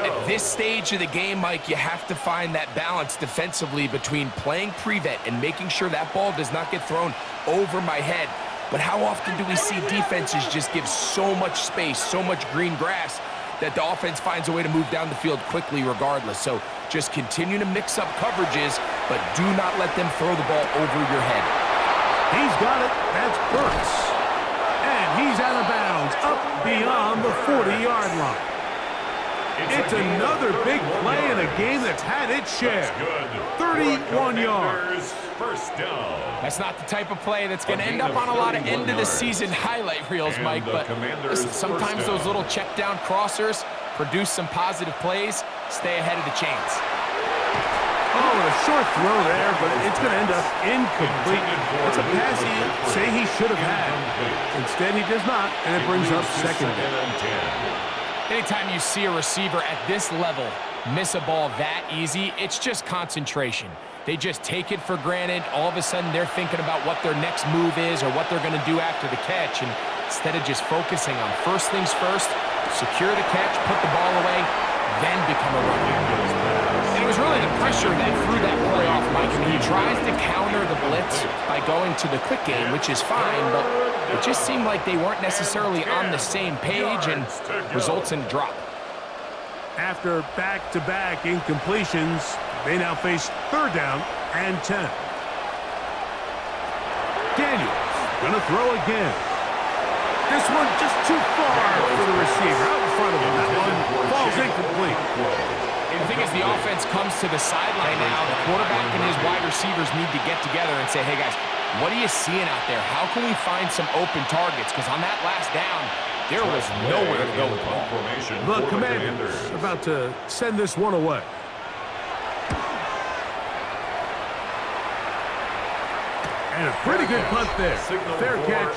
C: At this stage of the game, Mike, you have to find that balance defensively between playing prevent and making sure that ball does not get thrown over my head. But how often do we see defenses just give so much space, so much green grass, that the offense finds a way to move down the field quickly regardless? So just continue to mix up coverages, but do not let them throw the ball over your head.
A: He's got it. That's Burks. And he's out of bounds, up beyond the 40-yard line. It's another big play in a game that's had its share. 31 yards.
B: First down.
C: That's not the type of play that's going to end up on a lot of end-of-the-season highlight reels, Mike, but listen, sometimes those little check-down crossers produce some positive plays. Stay ahead of the chains.
A: Oh, a short throw there, but it's going to end up incomplete. It's a pass he'd say he should have had. Instead, he does not, and it brings up 2nd down.
C: Anytime you see a receiver at this level miss a ball that easy, it's just concentration. They just take it for granted. All of a sudden, they're thinking about what their next move is or what they're going to do after the catch. And instead of just focusing on first things first, secure the catch, put the ball away, then become a runner. And it was really the pressure that threw that play off, Mike. I mean, he tries to counter the blitz by going to the quick game, which is fine, but it just seemed like they weren't necessarily on the same page and results in a drop.
A: After back-to-back incompletions, they now face 3rd down and 10. Daniels gonna throw again. This one just too far for the receiver. Out in front of him. That one falls incomplete.
C: The thing is, the offense comes to the sideline now. The quarterback and his wide receivers need to get together and say, hey, guys, what are you seeing out there? How can we find some open targets? Because on that last down, there was nowhere to go with the ball.
A: The Commanders about to send this one away. And a pretty good punt there. Fair catch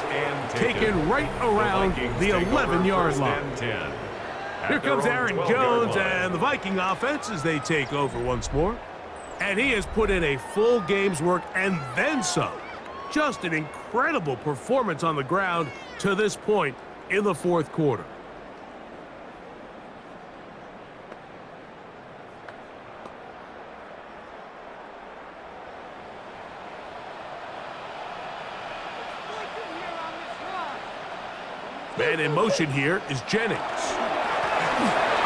A: taken right around the 11-yard line. Here comes Aaron Jones and the Viking offense as they take over once more. And he has put in a full game's work and then some. Just an incredible performance on the ground to this point in the 4th quarter. Man in motion here is Jennings.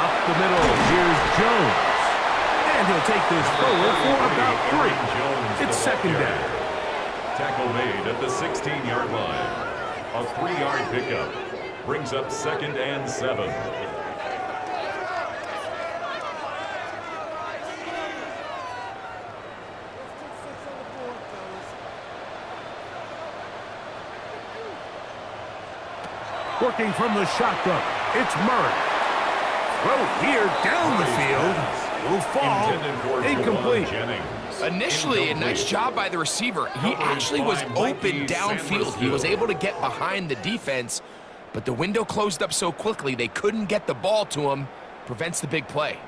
A: Up the middle, here's Jones. And he'll take this forward for about 3. It's 2nd down.
B: Tackle made at the 16-yard line. A 3-yard pickup brings up 2nd and 7.
A: Working from the shotgun, it's Murray. Throw here down the field. Will fall. Incomplete.
C: Initially, a nice job by the receiver. He actually was open downfield. He was able to get behind the defense, but the window closed up so quickly they couldn't get the ball to him. Prevents the big play.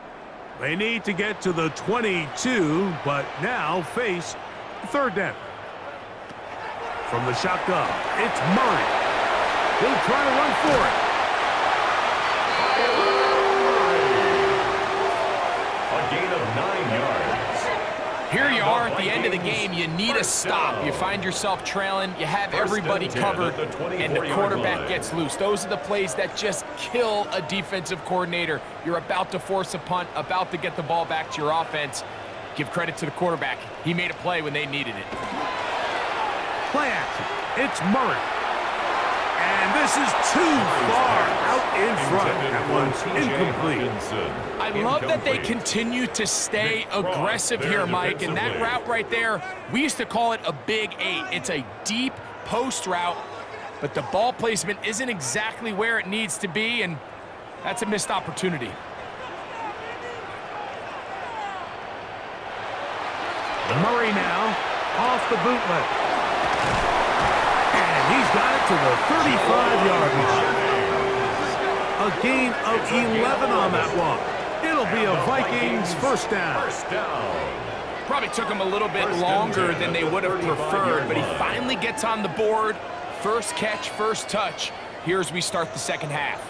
A: They need to get to the 22, but now face third down. From the shotgun, it's Murray. He'll try to run for it.
B: A gain of 9 yards.
C: Here you are at the end of the game. You need a stop. You find yourself trailing. You have everybody covered, and the quarterback gets loose. Those are the plays that just kill a defensive coordinator. You're about to force a punt, about to get the ball back to your offense. Give credit to the quarterback. He made a play when they needed it.
A: Play action. It's Murray. And this is too far out in front. That one's incomplete.
C: I love that they continue to stay aggressive here, Mike. And that route right there, we used to call it a big 8. It's a deep post route, but the ball placement isn't exactly where it needs to be, and that's a missed opportunity.
A: Murray now off the bootleg. And he's got it to the 35-yard line. A gain of 11 on that one. It'll be a Vikings first down.
C: Probably took him a little bit longer than they would have preferred, but he finally gets on the board. First catch, first touch. Here as we start the second half.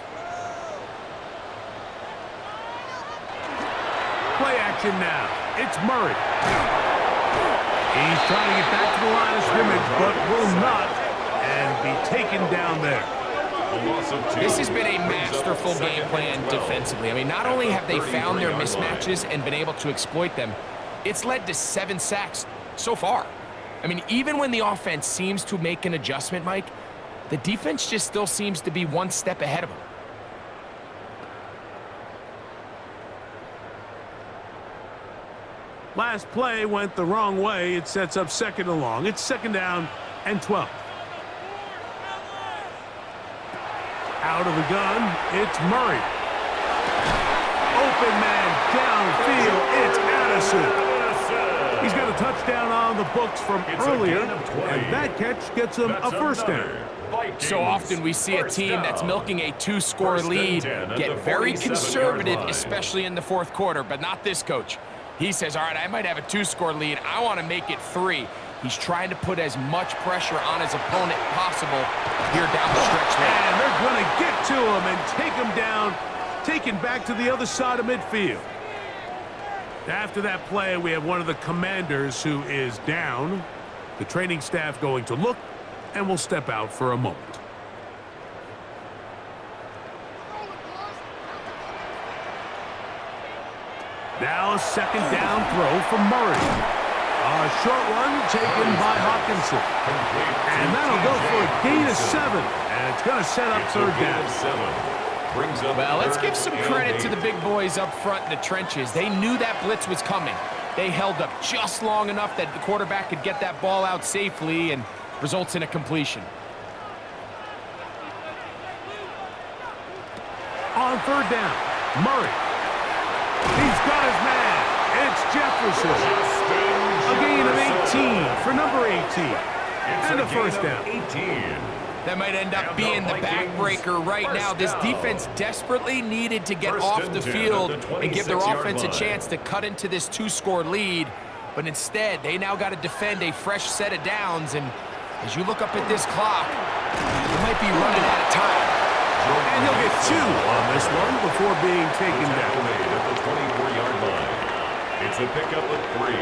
A: Play action now. It's Murray. He's trying to get back to the line of scrimmage, but will not, and be taken down there.
C: This has been a masterful game plan defensively. I mean, not only have they found their mismatches and been able to exploit them, it's led to 7 sacks so far. I mean, even when the offense seems to make an adjustment, Mike, the defense just still seems to be one step ahead of them.
A: Last play went the wrong way. It sets up second and long. It's second down and 12. Out of the gun, it's Murray. Open man downfield, it's Addison. He's got a touchdown on the books from earlier, and that catch gets him a first down.
C: So often we see a team that's milking a 2-score lead get very conservative, especially in the fourth quarter, but not this coach. He says, all right, I might have a 2-score lead. I want to make it 3. He's trying to put as much pressure on his opponent possible here down the stretch there.
A: And they're going to get to him and take him down, taken back to the other side of midfield. After that play, we have one of the commanders who is down. The training staff going to look, and will step out for a moment. Now a second down throw from Murray. A short one taken by Hawkinson. And that'll go for a gain of 7. And it's going to set up third down.
C: Well, let's give some credit to the big boys up front in the trenches. They knew that blitz was coming. They held up just long enough that the quarterback could get that ball out safely and results in a completion.
A: On third down, Murray. He's got his man. It's Jefferson. A gain of 18 for number 18. And a first down.
C: That might end up being the backbreaker right now. This defense desperately needed to get off the field and give their offense a chance to cut into this 2-score lead. But instead, they now got to defend a fresh set of downs. And as you look up at this clock, you might be running out of time.
A: And he'll get 2 on this one before being taken down.
B: At the 24-yard line. It's a pickup of 3.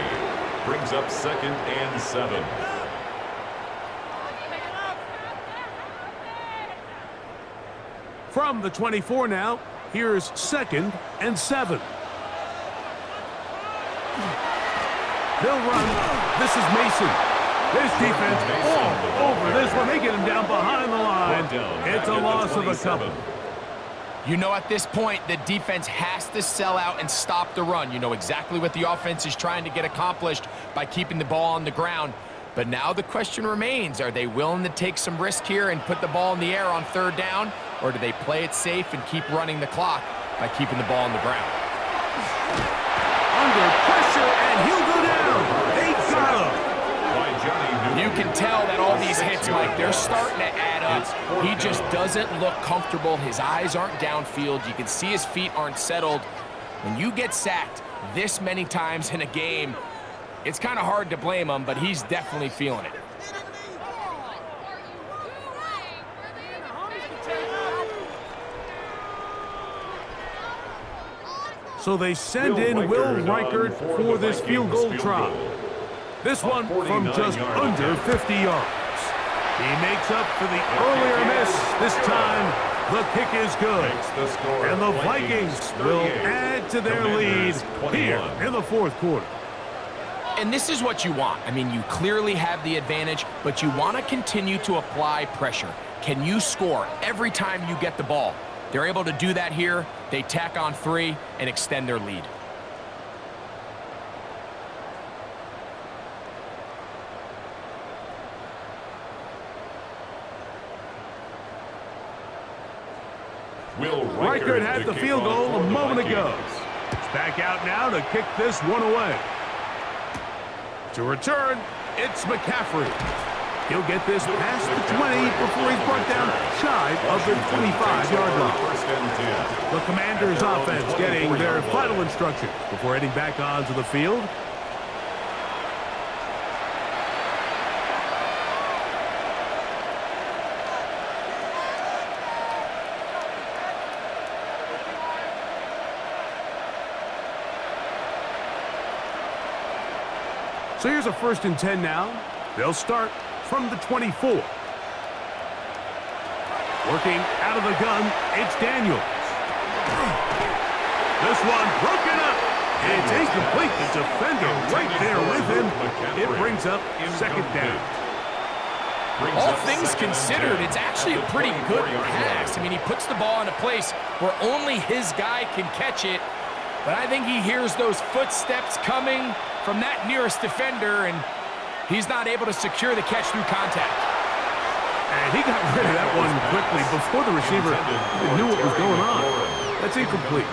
B: Brings up second and 7.
A: From the 24 now, here's second and 7. They'll run. This is Mason. This defense all over this one. They get him down behind the line. It's a loss of a couple.
C: You know, at this point, the defense has to sell out and stop the run. You know exactly what the offense is trying to get accomplished by keeping the ball on the ground. But now the question remains, are they willing to take some risk here and put the ball in the air on third down? Or do they play it safe and keep running the clock by keeping the ball on the ground?
A: Under pressure, and he'll go down.
C: tell that all these hits, Mike, they're starting to add up. He just doesn't look comfortable. His eyes aren't downfield. You can see his feet aren't settled. When you get sacked this many times in a game, it's kind of hard to blame him, but he's definitely feeling it.
A: So they send in Will Reichert for this field goal try. This one from just under 50 yards. He makes up for the earlier miss. This time, the kick is good. And the Vikings will add to their lead here in the fourth quarter.
C: And this is what you want. I mean, you clearly have the advantage, but you want to continue to apply pressure. Can you score every time you get the ball? They're able to do that here. They tack on 3 and extend their lead.
B: Will
A: Reichert had the field goal a moment ago. It's back out now to kick this one away. To return, it's McCaffrey. He'll get this past the 20 before he's brought down shy of the 25-yard line. The Commanders' offense getting their final instruction before heading back onto the field. So here's a 1st and 10 now. They'll start from the 24. Working out of the gun, it's Daniels. This one broken up. It's incomplete. The defender right there with him. It brings up 2nd down.
C: All things considered, it's actually a pretty good pass. I mean, he puts the ball in a place where only his guy can catch it. But I think he hears those footsteps coming from that nearest defender, and he's not able to secure the catch through contact.
A: And he got rid of that one quickly before the receiver even knew what was going on. That's incomplete.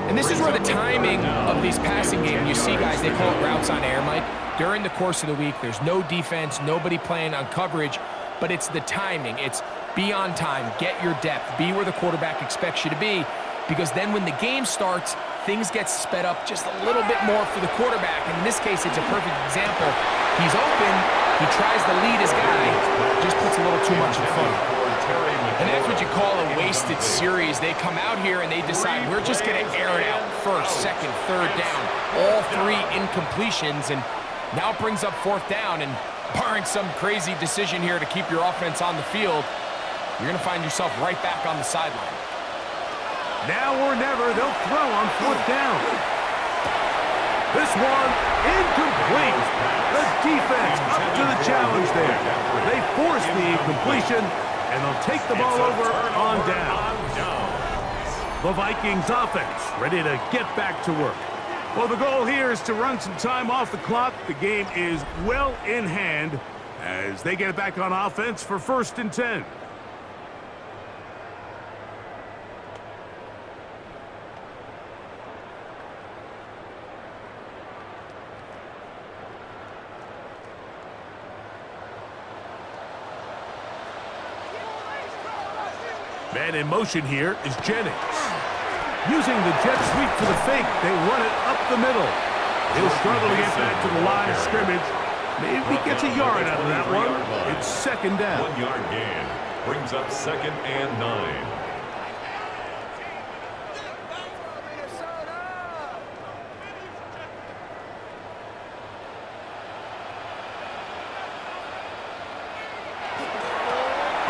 C: And this is where the timing of these passing games, you see, guys, they call it routes on air, Mike. During the course of the week, there's no defense, nobody playing on coverage, but it's the timing. It's be on time, get your depth, be where the quarterback expects you to be, because then when the game starts, things get sped up just a little bit more for the quarterback. And in this case, it's a perfect example. He's open, he tries to lead his guy, just puts a little too much in front. And that's what you call a wasted series. They come out here and they decide, we're just going to air it out 1st, 2nd, 3rd down. All 3 incompletions, and now it brings up 4th down. And barring some crazy decision here to keep your offense on the field, you're going to find yourself right back on the sideline.
A: Now or never, they'll throw on 4th down. This one, incomplete. The defense up to the challenge there. They force the incompletion, and they'll take the ball over on down. The Vikings offense ready to get back to work. Well, the goal here is to run some time off the clock. The game is well in hand as they get it back on offense for 1st and 10. Man in motion here is Jennings. Using the jet sweep for the fake, they run it up the middle. He'll struggle to get back to the line of scrimmage. Maybe gets a yard out of that one. It's 2nd down.
B: 1-yard gain brings up 2nd and 9.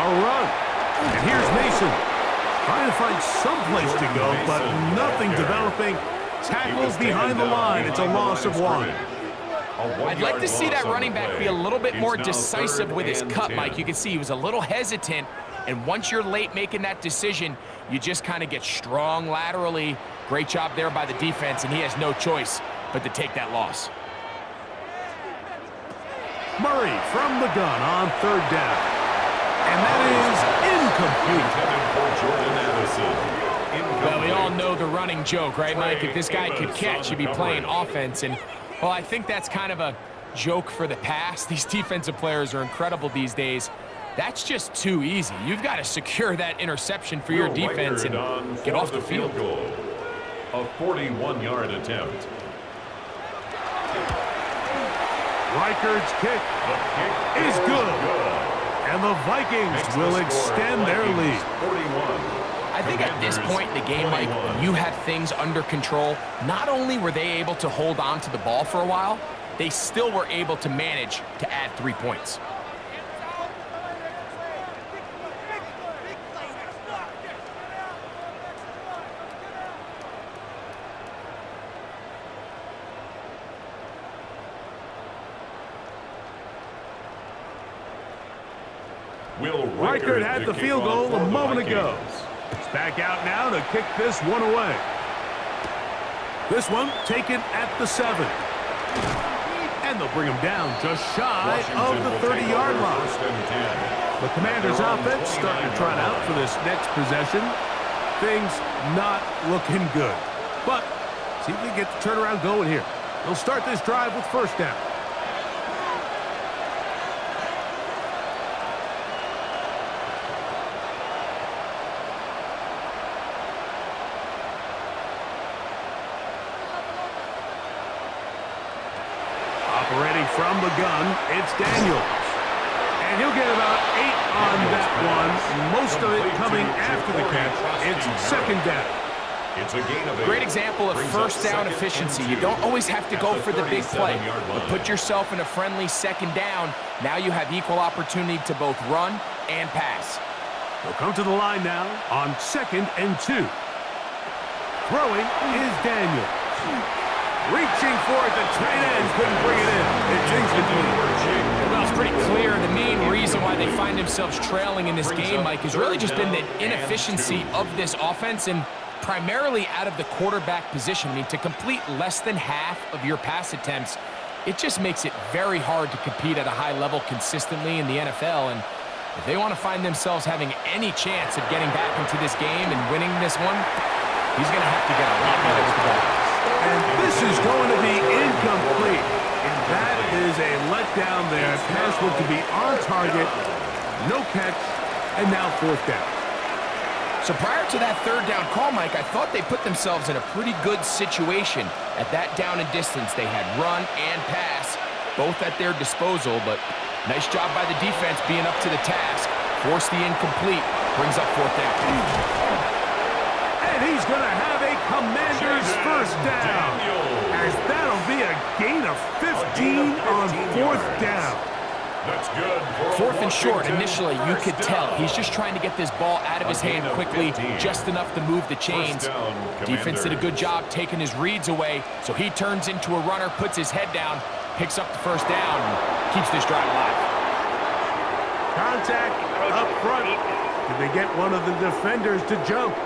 A: A run. And here's Mason. Trying to find some place to go, but nothing developing. Tackles behind the line. It's a loss of 1.
C: I'd like to see that running back be a little bit more decisive with his cut, Mike. You can see he was a little hesitant, and once you're late making that decision, you just kind of get strong laterally. Great job there by the defense, and he has no choice but to take that loss.
A: Murray from the gun on 3rd down. And that is incomplete.
C: Well, we all know the running joke, right, Mike? If this guy could catch, he'd be playing offense. And, well, I think that's kind of a joke for the pass. These defensive players are incredible these days. That's just too easy. You've got to secure that interception for your defense and get off the field.
B: A 41-yard attempt.
A: Reichard's kick is good. And the Vikings will extend their lead.
B: 41.
C: I think at this point in the game, Mike, when you have things under control, not only were they able to hold on to the ball for a while, they still were able to manage to add 3 points.
A: Reichard had the field goal a moment ago. He's back out now to kick this one away. This one taken at the 7. And they'll bring him down just shy of the 30-yard line. The Commanders' offense starting to trot out for this next possession. Things not looking good. But see if we can get the turnaround going here. They'll start this drive with first down. Ready from the gun, it's Daniels. And he'll get about 8 on that one, most of it coming after the catch. It's second down.
B: It's a gain of 8.
C: Great example of first down efficiency. You don't always have to go for the big play, but put yourself in a friendly second down. Now you have equal opportunity to both run and pass.
A: They'll come to the line now on 2nd and 2. Throwing is Daniels. Reaching for it, the tight end couldn't bring it in. It's incomplete.
C: Well, it's pretty clear the main reason why they find themselves trailing in this game, Mike, has really just been the inefficiency of this offense and primarily out of the quarterback position. I mean, to complete less than half of your pass attempts, it just makes it very hard to compete at a high level consistently in the NFL. And if they want to find themselves having any chance of getting back into this game and winning this one, he's going to have to get a lot better with the ball.
A: And this is going to be incomplete. And that is a letdown there. Pass looked to be on target. No catch. And now fourth down.
C: So prior to that third down call, Mike, I thought they put themselves in a pretty good situation at that down and distance. They had run and pass, both at their disposal. But nice job by the defense being up to the task. Forced the incomplete. Brings up fourth down.
A: And he's going to have a Commanders first down, as that'll be a gain of 15 on fourth down.
B: That's good.
C: Fourth and short, initially, you could tell he's just trying to get this ball out of his hand quickly, just enough to move the chains. Defense did a good job taking his reads away, so he turns into a runner, puts his head down, picks up the first down, and keeps this drive alive.
A: Contact up front. Did they get one of the defenders to jump?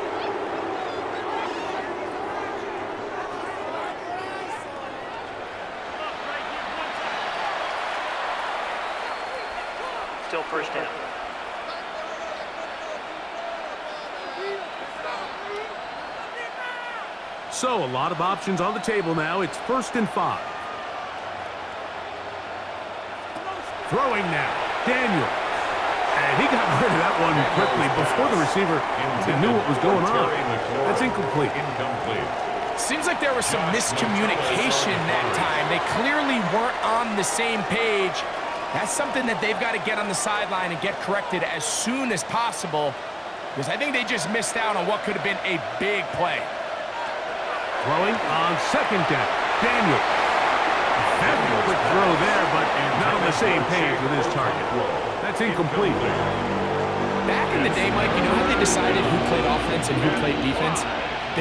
D: Still first down.
A: So, a lot of options on the table now. It's 1st and 5. Throwing now. Daniels. And he got rid of that one quickly before the receiver knew what was going on. That's incomplete.
C: Seems like there was some miscommunication that time. They clearly weren't on the same page. That's something that they've got to get on the sideline and get corrected as soon as possible, because I think they just missed out on what could have been a big play.
A: Throwing on 2nd down. Daniels. Having a quick throw there, but not on the same page with his target. That's incomplete.
C: Back in the day, Mike, you know how they decided who played offense and who played defense?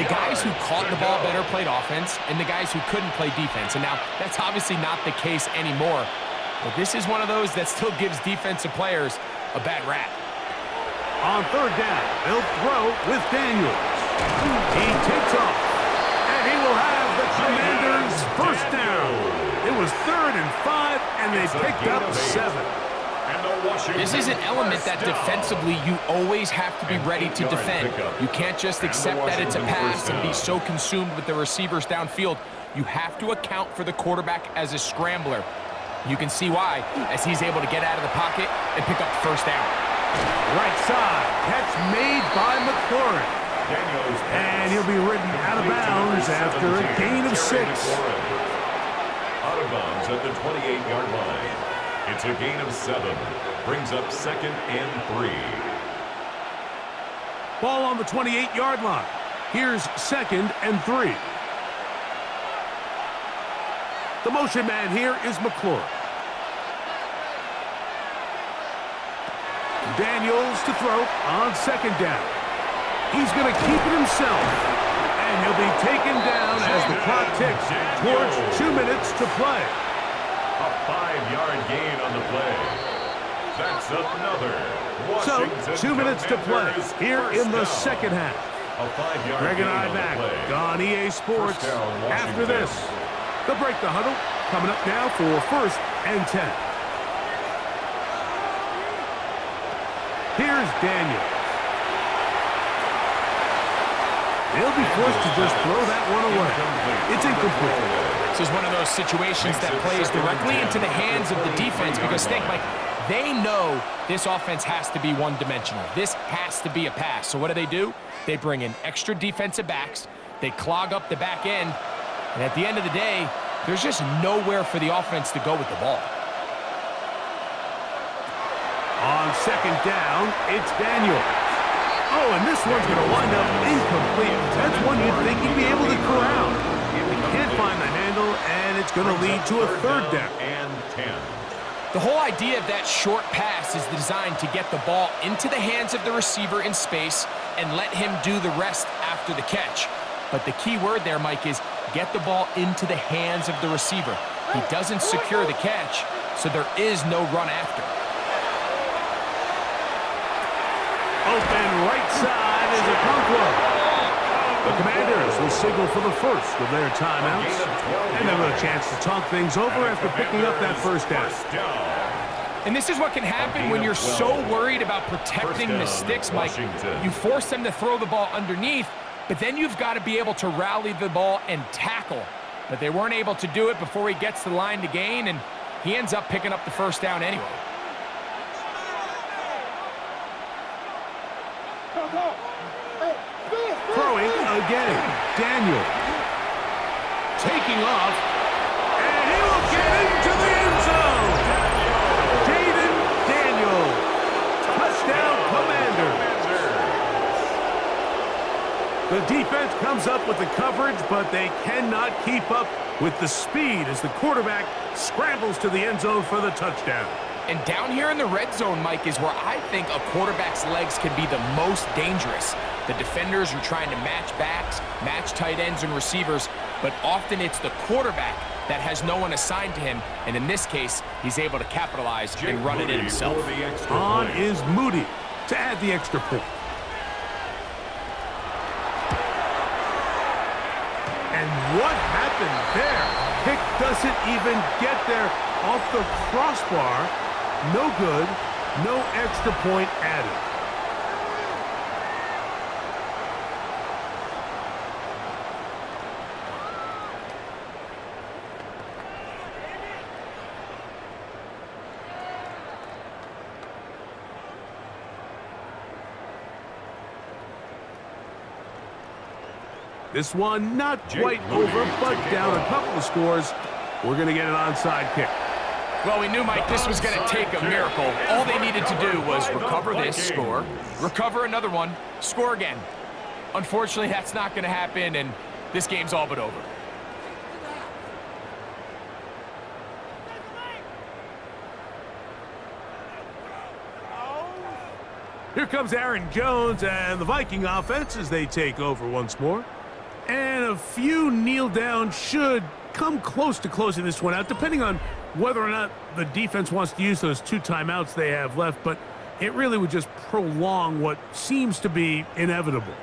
C: The guys who caught the ball better played offense, and the guys who couldn't play defense. And now, that's obviously not the case anymore. But this is one of those that still gives defensive players a bad rap.
A: On 3rd down, they'll throw with Daniels. He takes off, and he will have the Commanders first down. It was 3rd and 5, and they picked up 7.
C: This is an element that defensively you always have to be ready to defend. You can't just accept that it's a pass and be so consumed with the receivers downfield. You have to account for the quarterback as a scrambler. You can see why, as he's able to get out of the pocket and pick up the first down.
A: Right side, catch made by McLaurin. And he'll be ridden out of bounds after a gain of 6.
B: Out of bounds at the 28-yard line. It's a gain of 7. Brings up 2nd and 3.
A: Ball on the 28-yard line. Here's 2nd and 3. The motion man here is McLaurin. Daniels to throw on 2nd down. He's going to keep it himself. And he'll be taken down as the clock ticks towards 2 minutes to play.
B: A 5-yard gain on the play. That's another.
A: So, 2 minutes to play here in the second half.
B: A 5-yard
A: Greg
B: gain
A: and I
B: on
A: back
B: the play.
A: on EA Sports
B: down,
A: after this. They'll break the huddle. Coming up now for 1st and 10. Here's Daniels. They'll be forced to just throw that one away. It's incomplete.
C: This is one of those situations that plays directly into the hands of the defense because, think, Mike, they know this offense has to be one-dimensional. This has to be a pass. So what do? They bring in extra defensive backs. They clog up the back end. And at the end of the day, there's just nowhere for the offense to go with the ball.
A: On 2nd down, it's Daniels. Oh, and this one's going to wind up incomplete. That's one you'd think he'd be able to corral. He can't find the handle, and it's going to lead to a 3rd down.
B: And 10.
C: The whole idea of that short pass is designed to get the ball into the hands of the receiver in space and let him do the rest after the catch. But the key word there, Mike, is get the ball into the hands of the receiver. He doesn't secure the catch, so there is no run after.
A: Open right side is Okonkwo. The Commanders will signal for the first of their timeouts. And they'll have a chance to talk things over after picking up that 1st down.
C: And this is what can happen when you're so worried about protecting the sticks, Mike. You force them to throw the ball underneath, but then you've got to be able to rally the ball and tackle. But they weren't able to do it before he gets to the line to gain, and he ends up picking up the 1st down anyway.
A: Throwing again, Daniel. Taking off, and he will get into the end zone. Jaden Daniel. Touchdown, Commander. The defense comes up with the coverage, but they cannot keep up with the speed as the quarterback scrambles to the end zone for the touchdown.
C: And down here in the red zone, Mike, is where I think a quarterback's legs can be the most dangerous. The defenders are trying to match backs, match tight ends and receivers, but often it's the quarterback that has no one assigned to him, and in this case, he's able to capitalize and run it in himself.
A: On is Moody to add the extra point. And what happened there? Pick doesn't even get there off the crossbar. No good, no extra point added. This one not quite over, but down a couple of scores. We're going to get an onside kick.
C: Well, we knew, Mike, this was going to take a miracle. All they needed to do was recover this, score, recover another one, score again. Unfortunately, that's not going to happen, and this game's all but over.
A: Here comes Aaron Jones and the Viking offense as they take over once more. And a few kneel down should come close to closing this one out, depending on whether or not the defense wants to use those 2 timeouts they have left, but it really would just prolong what seems to be inevitable.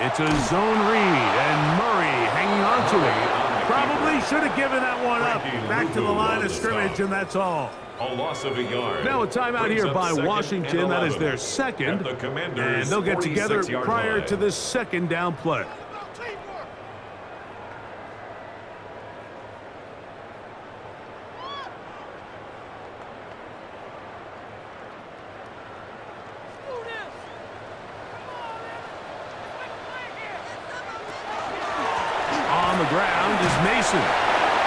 A: It's a zone read, and Murray hanging on to it. Probably He should have given that one up. Back to the line of scrimmage, and that's all.
B: A loss of a yard.
A: Now a timeout here by Washington. That is their second. And they'll get together prior to this second down play. On the ground is Mason.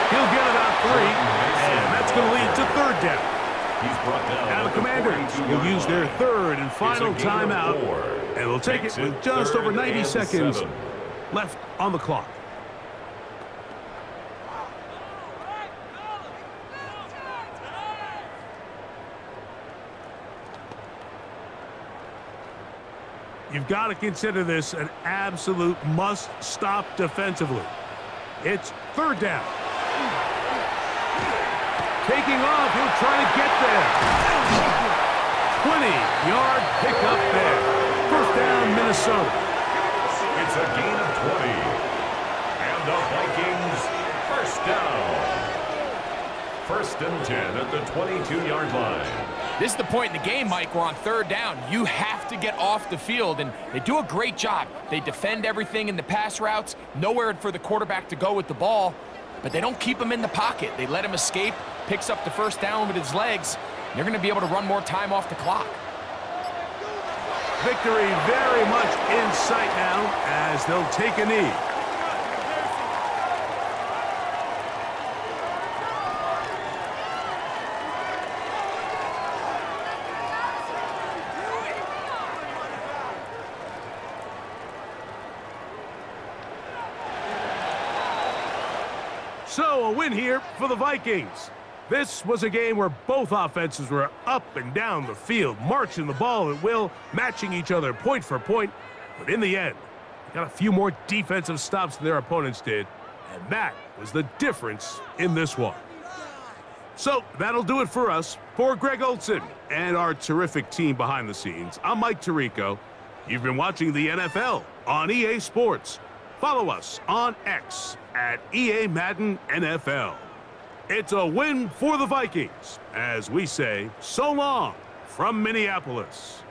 A: He'll get it on 3, and that's going to lead to third down.
B: He's brought down.
A: Now the Commanders will use their third and final timeout, and they'll take it with just over 90 seconds left on the clock. You've got to consider this an absolute must-stop defensively. It's third down. Taking off, he'll try to get there. 20-yard pickup there. First down, Minnesota.
B: It's a gain of 20. And the Vikings first down. First and 10 at the 22-yard line.
C: This is the point in the game, Mike. We're on third down. You have to get off the field, and they do a great job. They defend everything in the pass routes, nowhere for the quarterback to go with the ball, but they don't keep him in the pocket. They let him escape, picks up the first down with his legs. They're going to be able to run more time off the clock.
A: Victory very much in sight now as they'll take a knee. So a win here for the Vikings. This was a game where both offenses were up and down the field, marching the ball at will, matching each other point for point. But in the end, they got a few more defensive stops than their opponents did, and that was the difference in this one. So that'll do it for us. For Greg Olson and our terrific team behind the scenes, I'm Mike Tirico. You've been watching the NFL on EA Sports. Follow us on X at EA Madden NFL. It's a win for the Vikings, as we say so long from Minneapolis.